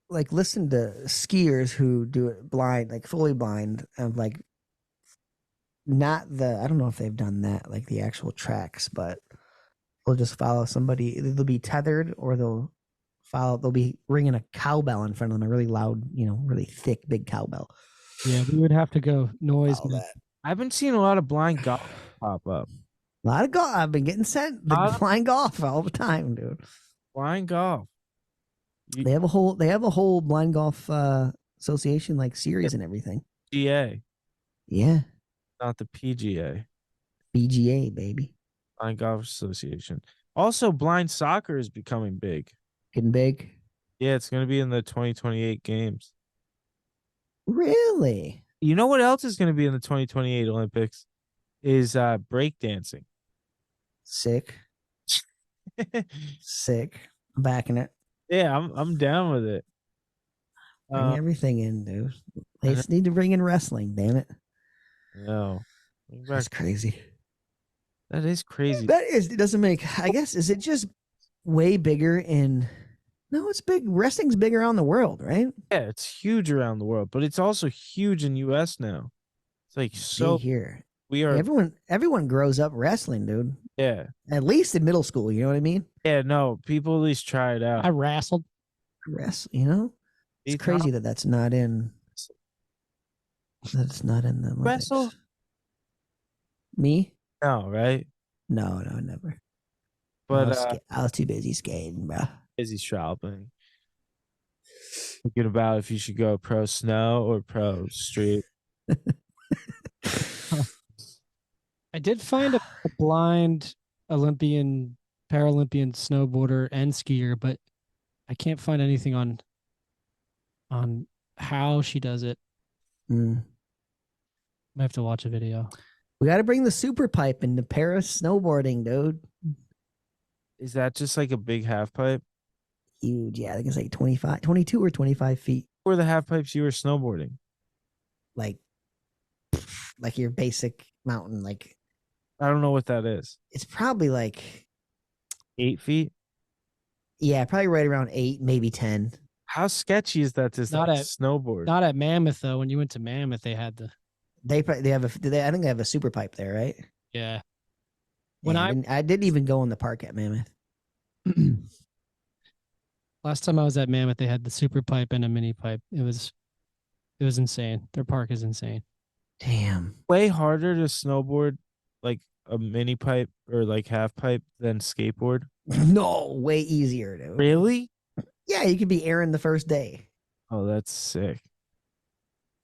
like listened to skiers who do it blind, like fully blind, of like not I don't know if they've done that, like the actual tracks, but they'll just follow somebody. Either they'll be tethered or they'll be ringing a cowbell in front of them, a really loud, really thick, big cowbell. Yeah, we would have to go noise. Follow that. I've been seeing a lot of blind golf pop up. A lot of golf. I've been getting sent the blind golf all the time, dude. Blind golf. They have a whole blind golf association like series and everything. PGA, Yeah, not the PGA. BGA baby, Blind Golf Association. Also, blind soccer is becoming big. getting big. Yeah, it's gonna be in the 2028 games. Really? You know what else is gonna be in the 2028 Olympics? Is breakdancing. Sick. Sick. I'm backing it. Yeah, I'm down with it. Bring everything in, dude. They I just need to bring in wrestling, damn it. No. That's crazy. That is crazy. That is, it doesn't make, I guess, is it just way bigger in, no, it's big. Wrestling's big around the world, right? Yeah, it's huge around the world, but it's also huge in US now. It's like so Big here. we are Everyone grows up wrestling, dude. yeah. At least in middle school, you know what I mean? Yeah, no, people at least try it out. I wrestled. You know? It's It's crazy not- that's not in the Olympics. Wrestle? Me? No, right? No, never. But I was too busy skating, bro. busy shopping. Thinking about if you should go pro snow or pro street. I did find a blind Olympian, Paralympian snowboarder and skier, but I can't find anything on how she does it. Mm. I have to watch a video. We got to bring the super pipe into Paris snowboarding, dude. Is that just like a big half pipe? Huge. Yeah, I think it's like 22 or 25 feet. Or the half pipes you were snowboarding? Like your basic mountain. Like, I don't know what that is. it's probably like, 8 feet? yeah, probably right around 8, maybe 10. How sketchy is that to Not like at- snowboard? Not at Mammoth though. When you went to Mammoth, they had the I think they have a super pipe there, right? yeah. When Yeah, I didn't even go in the park at Mammoth. Last time I was at Mammoth, they had the super pipe and a mini pipe. It was insane. Their park is insane. Damn. Way harder to snowboard like a mini pipe or like half pipe than skateboard. No, way easier, dude. Really? Yeah, you could be Aaron the first day. Oh, that's sick.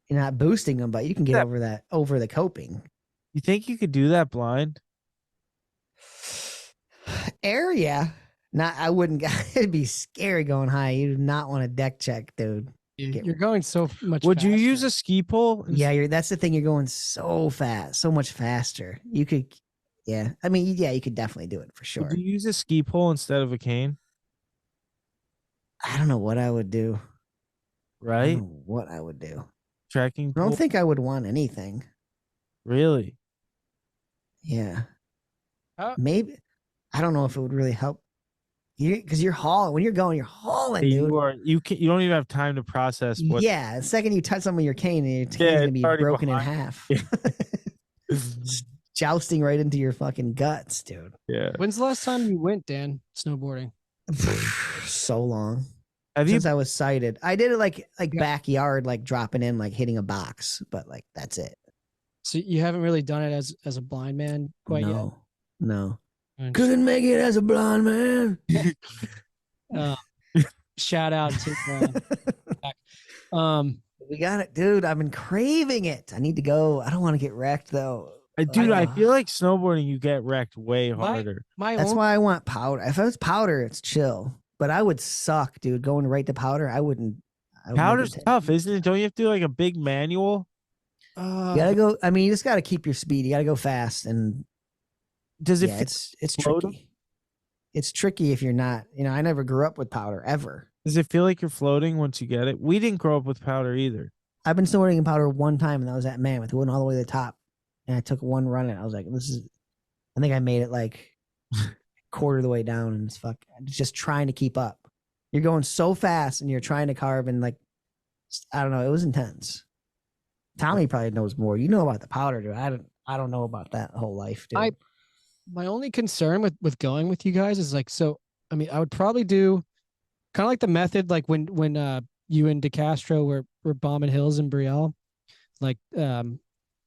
You're not boosting them, but you can get over the coping. You think you could do that blind? Air, yeah. I wouldn't. It'd be scary going high. You do not want a deck check, dude. You're going so much. Would you faster. use a ski pole? Yeah, that's the thing. You're going so fast, so much faster. You could, yeah. I mean, yeah, you could definitely do it for sure. Would you use a ski pole instead of a cane? I don't know what I would do. I Right? don't know what I would do. Tracking I don't pole? think I would want anything. Really? Yeah. How- Maybe. I don't know if it would really help. Because you're hauling. When you're going, you're hauling, dude. You don't even have time to process what Yeah. The second you touch something with your cane, your cane's Yeah, going to it's be already broken in behind. half. Jousting right into your fucking guts, dude. Yeah. When's the last time you went, Dan, snowboarding? So long. Have you Since I was sighted. I did it like Yeah. backyard, like dropping in, like hitting a box, but like that's it. So you haven't really done it as a blind man quite No. yet. Couldn't make it as a blind man. Shout out to We got it, dude. I've been craving it. I need to go. I don't want to get wrecked though. dude, I feel like snowboarding you get wrecked way harder. That's why I want powder. If it was powder, it's chill. But I would suck, dude. Going right to powder, I wouldn't. Powder's tough, isn't it? Don't you have to do like a big manual? You gotta go. I mean, you just gotta keep your speed. You gotta go fast, and Does it yeah, it's floating? tricky. It's tricky if you're not. I never grew up with powder ever. Does it feel like you're floating once you get it? We didn't grow up with powder either. I've been snowboarding in powder one time, and that was at Mammoth. We went all the way to the top, and I took one run, and I was like, "This is." I think I made it like quarter of the way down, and it's just trying to keep up. You're going so fast, and you're trying to carve, and like, I don't know. It was intense. Tommy probably knows more. You know about the powder, dude. I don't know about that whole life, dude. My only concern with going with you guys is like, so I mean, I would probably do kind of like the method like when you and DeCastro were bombing hills in Brielle, like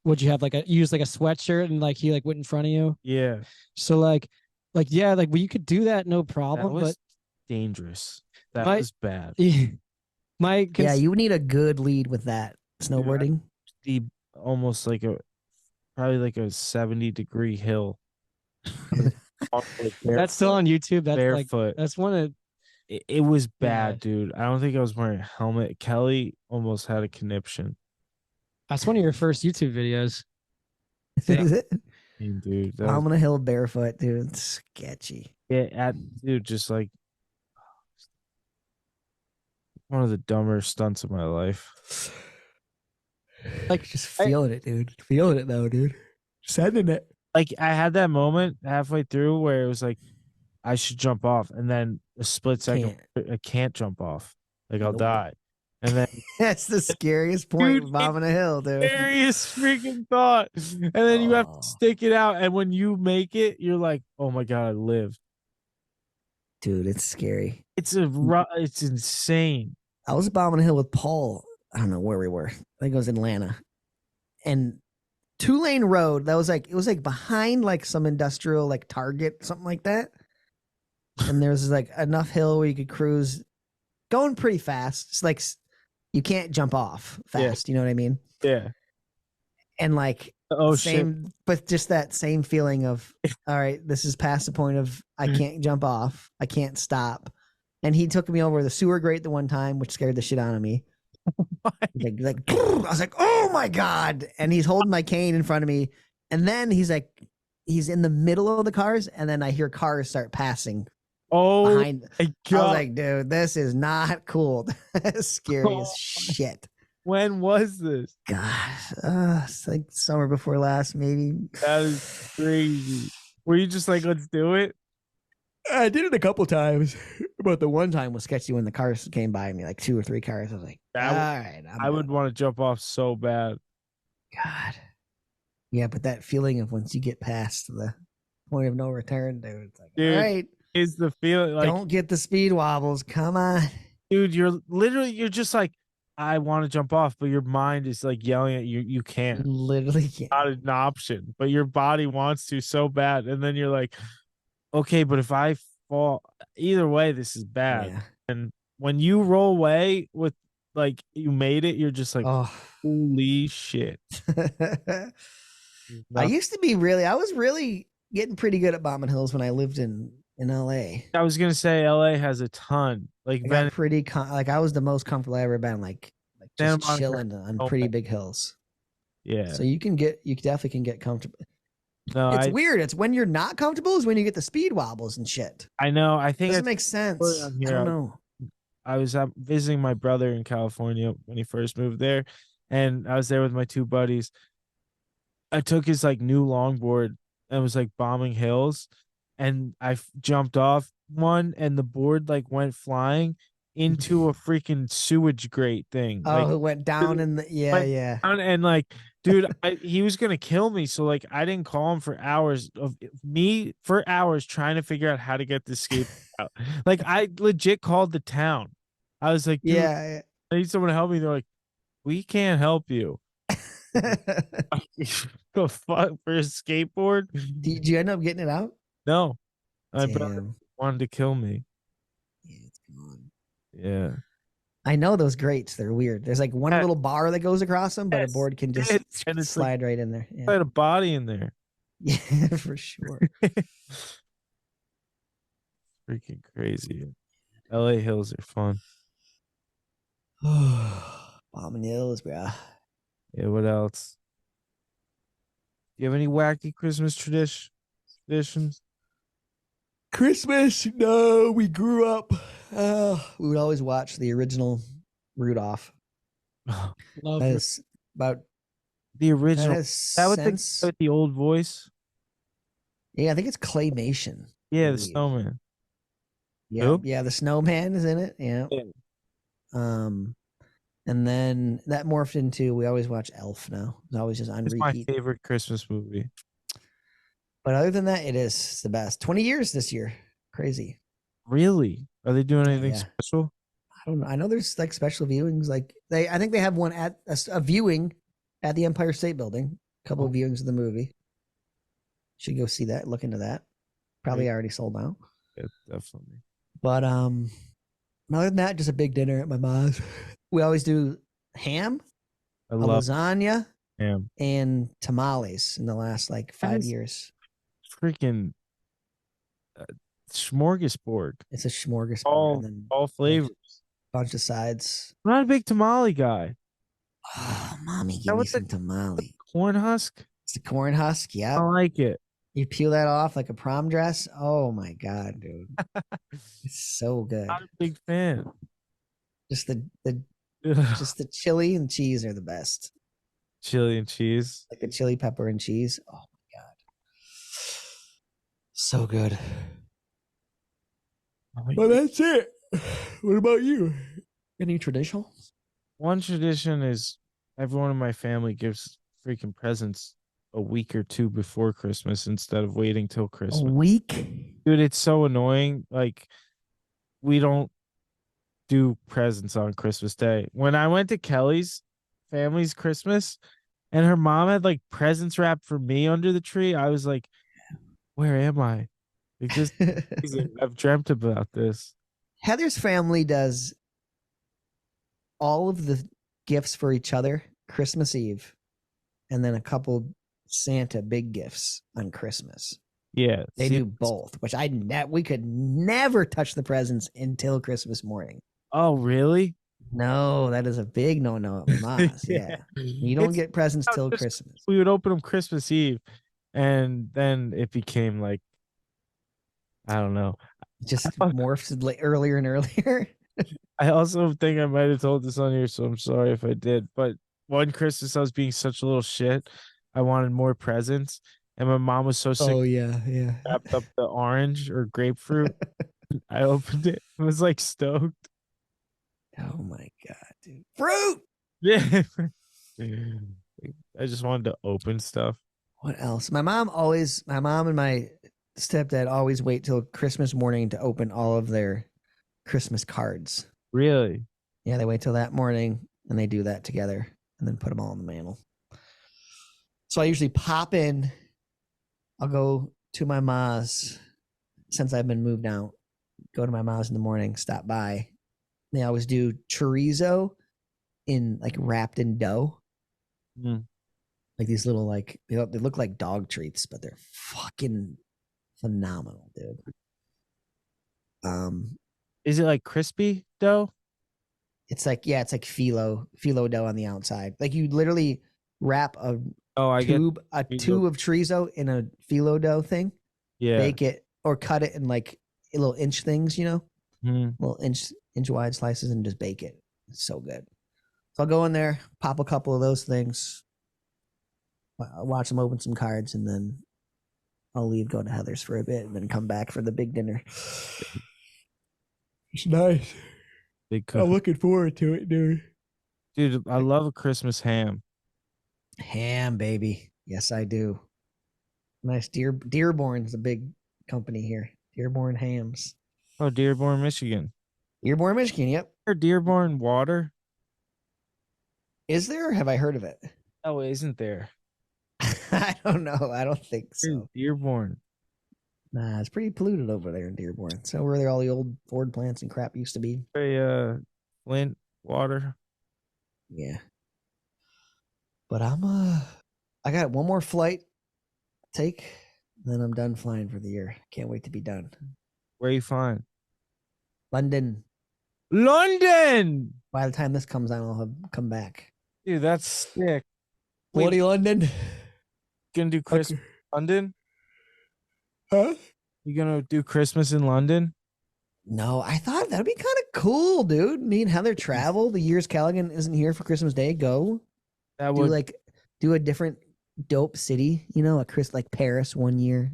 would you have use like a sweatshirt and like he like went in front of you? Yeah. So like yeah, like well, you could do that no problem, That was but dangerous. That My- was bad. Yeah, you need a good lead with that snowboarding. The almost like probably like a 70-degree hill. that's still on YouTube. That's like barefoot. that's one of it was bad, Bad. dude. I don't think I was wearing a helmet. Kelly almost had a conniption. That's one of your first YouTube videos. Is it? Dude, that I'm was, on a hill barefoot, dude. It's sketchy. dude, just like one of the dumber stunts of my life. Like just feeling it, dude. Feeling it though, dude. Sending it. Like I had that moment halfway through where it was like I should jump off, and then a split second I can't jump off. Like I'll Nope. die. And then That's the scariest point Dude, with bombing a hill, dude. scariest freaking thought. And then you have to stick it out. And when you make it, you're like, oh my God, I lived. Dude, it's scary. It's insane. I was bombing a hill with Paul. I don't know where we were. I think it was Atlanta. And 2-lane road, it was like behind like some industrial like Target, something like that. And there's like enough hill where you could cruise going pretty fast. It's like you can't jump off fast, you know what I mean? Yeah. And like Shit. but just that same feeling of all right, this is past the point of I can't jump off, I can't stop. And he took me over the sewer grate the one time, which scared the shit out of me. like I was like, oh my God. And he's holding my cane in front of me. And then he's in the middle of the cars, and then I hear cars start passing. Oh behind. my God. I was like, dude, this is not cool. That's scary as shit. When was this? God, it's like summer before last, maybe. That is crazy. Were you just like, let's do it? I did it a couple times, but the one time was sketchy when the cars came by me, like 2 or 3 cars. I was like, all right. I would want to jump off so bad. God. Yeah, but that feeling of once you get past the point of no return, dude, it's like, Dude, all right. Is the feeling like, Don't get the speed wobbles. Come on. dude, you're just like, I want to jump off, but your mind is like yelling at you. You can't. You literally can't. Not an option, but your body wants to so bad. And then you're like, okay, but if I fall, either way, this is bad. Yeah. And when you roll away with like you made it, you're just like, Oh. holy shit. I was really getting pretty good at bombing hills when I lived in LA. I was gonna say LA has a ton. Like I got pretty I was the most comfortable I ever been, like just chilling on pretty big hills. Yeah. So you definitely can get comfortable. No, it's weird. It's when you're not comfortable is when you get the speed wobbles and shit. I know. I think it doesn't make sense. I don't know. I was visiting my brother in California when he first moved there, and I was there with my 2 buddies. I took his like new longboard and was like bombing hills, and I jumped off one, and the board like went flying into a freaking sewage grate thing. Oh, like, it went down in the yeah. And like, dude, he was gonna kill me. So like, I didn't call him for hours trying to figure out how to get this skateboard out. Like, I legit called the town. I was like, dude, yeah. I need someone to help me. They're like, we can't help you. Go fuck for a skateboard. Did you end up getting it out? No, my brother wanted to kill me. Yeah, it's gone. Yeah, I know those grates. They're weird. There's like one little bar that goes across them, but a board can just slide right in there. Yeah. I had a body in there. Yeah, for sure. Freaking crazy. LA hills are fun. Bombing hills, bro. Yeah, what else? Do you have any wacky Christmas traditions? Christmas? No, we grew up. We would always watch the original Rudolph. Love That is about The original. That would think sense. with the old voice. Yeah, I think it's claymation. Yeah, the snowman. Yeah, Who? yeah, the snowman is in it. Yeah. And then that morphed into we always watch Elf now. It's always just on It's repeat. my favorite Christmas movie. But other than that, it is the best. 20 years this year. Crazy. Really? Are they doing anything Yeah. special? I don't know. I know there's like special viewings. Like I think they have one at a viewing at the Empire State Building. A couple of viewings of the movie. Should go see that. Look into that. Probably already sold out. Yeah, definitely. But other than that, just a big dinner at my mom's. We always do ham, I love lasagna, ham. and tamales in the last like 5 Guys, years. Freaking smorgasbord. It's a smorgasbord. All and then all flavors. bunch of sides. I'm not a big tamale guy. Oh, mommy, That give me was some tamale. Corn husk. It's the corn husk. I Yep. like it. You peel that off like a prom dress. Oh my god, dude. It's so good. Not a big fan. Just the Ugh. just the chili and cheese are the best. Chili and cheese. Like the chili pepper and cheese. Oh my god. So good. Well, that's it. What about you? Any traditional? One tradition is everyone in my family gives freaking presents a week or two before Christmas instead of waiting till A Christmas. week? Dude, it's so annoying. Like, we don't do presents on Christmas Day. When I went to Kelly's family's Christmas and her mom had like presents wrapped for me under the tree, I was like, where am I? Like, this is amazing. I've dreamt about this. Heather's family does all of the gifts for each other Christmas Eve, and then a couple Santa big gifts on Christmas. Yeah. They see, do both, which we could never touch the presents until Christmas morning. Oh, really? No, that is a big no-no at Mama's. Yeah. You don't It's- get presents no, till just- Christmas. We would open them Christmas Eve, and then it became like, I don't know. It just morphs earlier and earlier. I also think I might have told this on here, so I'm sorry if I did. But one Christmas, I was being such a little shit. I wanted more presents, and my mom was so sick. yeah. Wrapped up the orange or grapefruit. I opened it. I was like stoked. Oh my god, dude. Fruit! Yeah. I just wanted to open stuff. What else? My mom and my stepdad always wait till Christmas morning to open all of their Christmas cards. Really? Yeah, they wait till that morning and they do that together and then put them all in the mantle. So I usually pop in. I'll go to my ma's since I've been moved out. Go to my ma's in the morning, stop by. They always do chorizo in like wrapped in dough. Mm. Like these little like they look like dog treats, but they're fucking phenomenal, dude. Is it like crispy dough? It's like phyllo dough on the outside. Like you literally wrap a Oh, I get. tube phyllo. tube of chorizo in a phyllo dough thing, Yeah. bake it or cut it in like little inch things, Mm. little inch wide slices, and just bake it. It's so good. So I'll go in there, pop a couple of those things, watch them open some cards, and then I'll leave, go to Heather's for a bit, and then come back for the big dinner. It's nice. Big I'm cook. looking forward to it, dude. Dude, I love a Christmas ham. Ham, baby. Yes, I do. Nice. Dearborn's a big company here. Dearborn Hams. Oh, Dearborn, Michigan. Dearborn, Michigan. Yep. Or Dearborn water? Is there? Or have I heard of it? Oh, isn't there? I don't know. I don't think so. Dearborn. Nah, it's pretty polluted over there in Dearborn. So where all the old Ford plants and crap used to be. Flint water. Yeah. But I got one more flight to take, then I'm done flying for the year. Can't wait to be done. Where you flying? London. London. By the time this comes out, I'll have come back. Dude, that's sick. Bloody London. Gonna do Christmas in London? Huh? You gonna do Christmas in London? No, I thought that'd be kind of cool, dude. Me and Heather travel the years Callaghan isn't here for Christmas Day. Go That do would do a different dope city, like Paris one year,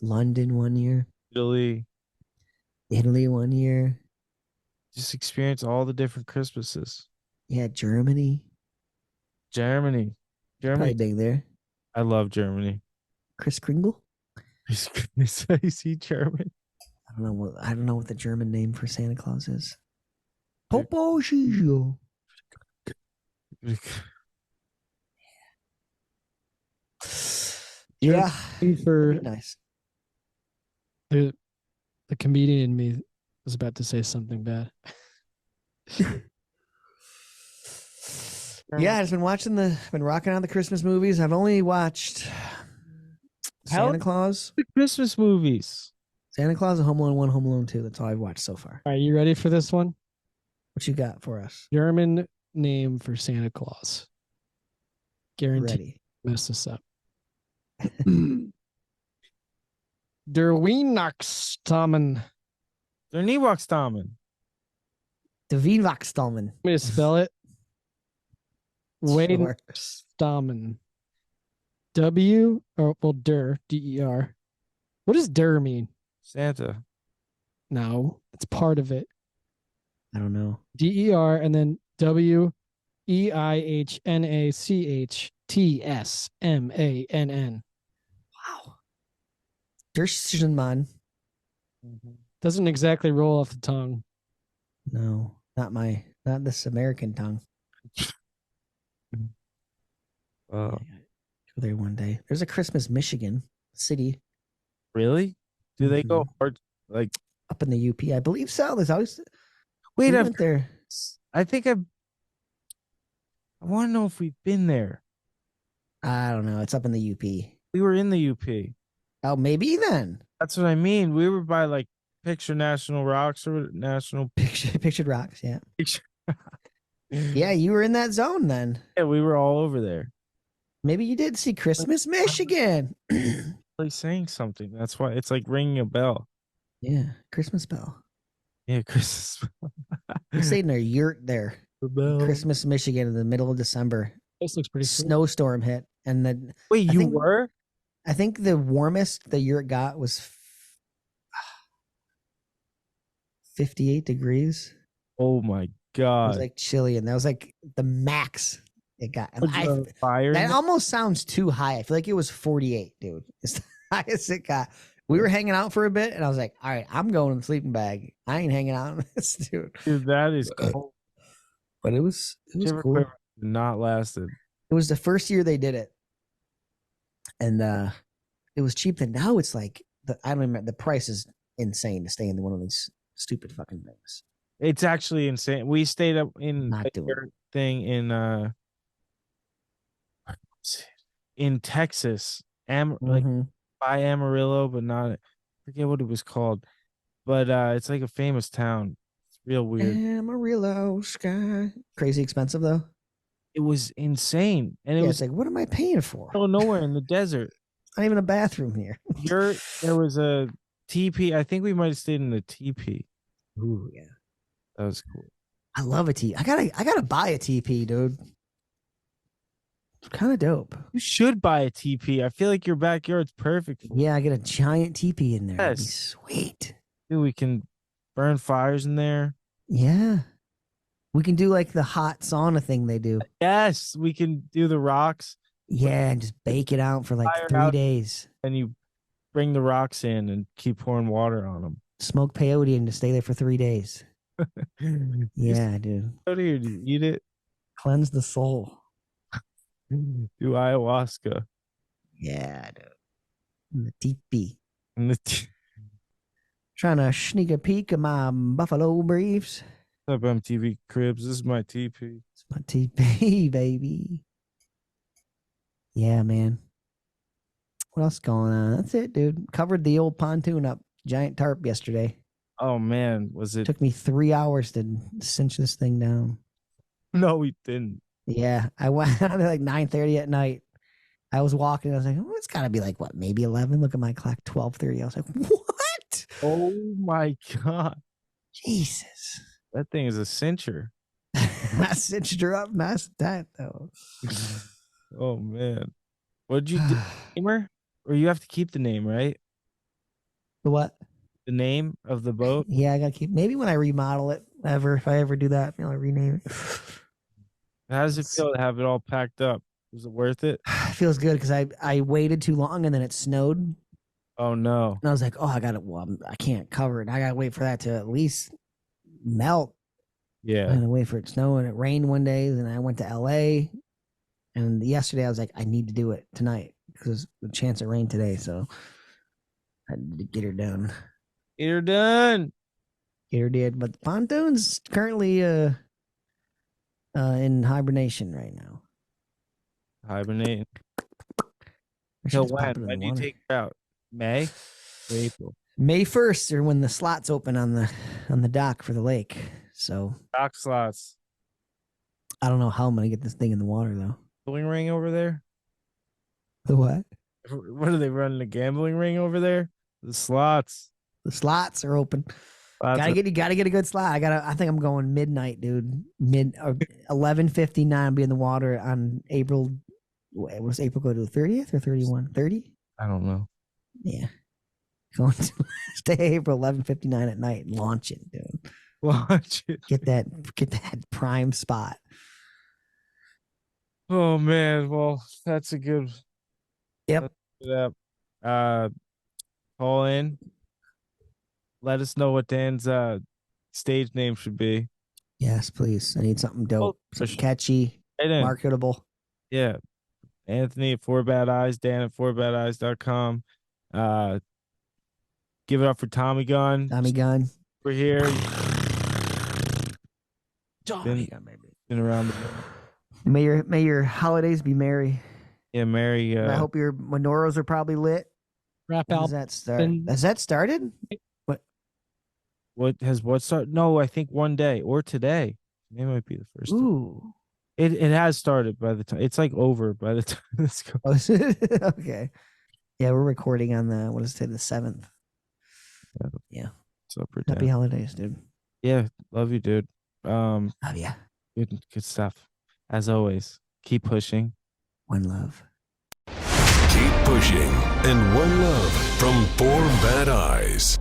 London one year, really Italy one year. just experience all the different Christmases. Yeah, Germany. Germany. Probably big there. I love Germany. Chris Kringle. Is he German? I don't know what the German name for Santa Claus is. Popo Shijo. Yeah. For Nice. the comedian in me was about to say something bad. Yeah, I've been been rocking out the Christmas movies. I've only watched Santa Claus, The Christmas movies. Santa Claus, Home Alone 1, Home Alone 2. That's all I've watched so far. All right, you ready for this one? What you got for us? German name for Santa Claus. Guaranteed Ready. mess this up. Der Weihnachtsstamm. They're Niewachstammen. The Wienwachstammen. Let me to spell it. Sure. Weihnachtstammen. Der, D-E-R. What does der mean? Santa. No, it's part of it. I don't know. D-E-R and then Weihnachtstammann. Wow. Derschenmann. Doesn't exactly roll off the tongue. No, not this American tongue. Oh, Go there one day. There's a Christmas Michigan city really? Do they go hard? Like, up in the UP. I believe so. There's always wait, we I went there. think I want to know if we've been there. I don't know. It's up in the UP. We were in the UP. Oh, maybe then. That's what I mean. We were by like Picture National Rocks or National Pictured rocks. Yeah. Picture. Yeah, you were in that zone then. Yeah, we were all over there. Maybe you did see Christmas Michigan. Really saying something. That's why it's like ringing a bell. Yeah, Christmas bell. Yeah, Christmas. We stayed in our yurt there. The bell. Christmas Michigan in the middle of December. This looks pretty sweet. Snowstorm hit, and then Wait, I you think- were? I think the warmest the yurt got was 58 degrees. Oh my It god! was like chilly, and that was like the max it got. And Was there a fire? that in almost sounds too high. I feel like it was 48, dude. It's the highest it got. We were hanging out for a bit, and I was like, all right, I'm going in the sleeping bag. I ain't hanging out in this, dude. Dude, that is cold. But it was Shiver cool. Quiver not lasted. It was the first year they did it, and it was cheap. And now it's like I don't remember. The price is insane to stay in one of these stupid fucking things. It's actually insane. We stayed up in Not a doing yurt thing in Texas, like Mhm. by Amarillo, but not. I forget what it was called, but it's like a famous town. It's real weird. Amarillo sky, crazy expensive though. It was insane, and it Yeah, was it's like, what am I paying for? out of nowhere in the desert. Not even a bathroom here. There was a TP. I think we might have stayed in the TP. Ooh, yeah. That was cool. I love a TP. I gotta buy a TP, dude. It's kind of dope. You should buy a TP. I feel like your backyard's perfect. For Yeah, I get a giant TP in there. That'd be Yes. sweet. it. We can burn fires in there. Yeah. We can do like the hot sauna thing they do. Yes, we can do the rocks, Yeah, and just bake it out for like Fire 3 out. days. and you bring the rocks in and keep pouring water on them. Smoke peyote and just stay there for 3 days. Yeah, dude. Out here, do you eat it? Cleanse the soul. Do ayahuasca Yeah, dude. In the teepee. and the Trying to sneak a peek at my buffalo briefs. up MTV Cribs. This is my TP. It's my TP, baby. Yeah, man. What else going on? That's it, dude. Covered the old pontoon up. Giant tarp yesterday. Oh man, was it? Took me 3 hours to cinch this thing down. No, we didn't. Yeah, I went out at like 9:30 at night. I was walking. I was like, oh, it's got to be like, what, maybe 11? Look at my clock, 12:30. I was like, what? Oh my god, Jesus. that thing is a cincher. I cinched her up. Nice that, though. Oh man, what'd you do? Namer? Or you have to keep the name, right? The what? The name of the boat. Yeah, I got to keep. Maybe when I remodel it, if I ever do that, I'll rename it. How does it feel to have it all packed up? Was it worth it? It feels good because I waited too long and then it snowed. And Oh no. I was like, oh, I can't cover it. I got to wait for that to at least melt. Yeah. And I wait for it to snow, and it rained one day. Then I went to LA, and yesterday I was like, I need to do it tonight because the chance of rain today. So I had to get her done. You're done. Get her did, but the pontoon's currently in hibernation right now. Hibernating. I should Till just pop it when? in When the do you water. take her out? May? Or April? May 1st are when the slots open on the dock for the lake. So Dock slots. I don't know how I'm gonna get this thing in the water though. Gambling ring over there. The what? What are they running a gambling ring over there? The slots. The slots are open. Slots Gotta are- get a good slot. I think I'm going midnight, dude. 11:59. I'll be in the water on April. What was April go to the 30th or 31? 30? I don't know. Yeah. Going to stay April 11:59 at night and launch it, dude. Watch it. Get that prime spot. Oh man, well, that's a good. Yep. Yep. Call in. Let us know what Dan's stage name should be. Yes, please. I need something dope, something catchy, Right in. marketable. Yeah. Anthony at 4badeyes, Dan at 4badeyes.com. Give it up for Tommy Gunn. Tommy Gun. We're here. Tommy Gun, baby. Been around. May your holidays be merry. Yeah, Mary. I hope your menorahs are probably lit. Rap When does album. that start? Has that started? what started? No, I think one day or today. It might be the first. Ooh. It has started by the time it's like over by the time this goes. Oh, is it? Okay. Yeah, we're recording on the what is it, the 7th. Yeah. It's upper Happy down. holidays, dude. Yeah, love you, dude. Oh yeah. Good stuff. As always, keep pushing. One love. Keep pushing, and one love from Four Bad Eyes.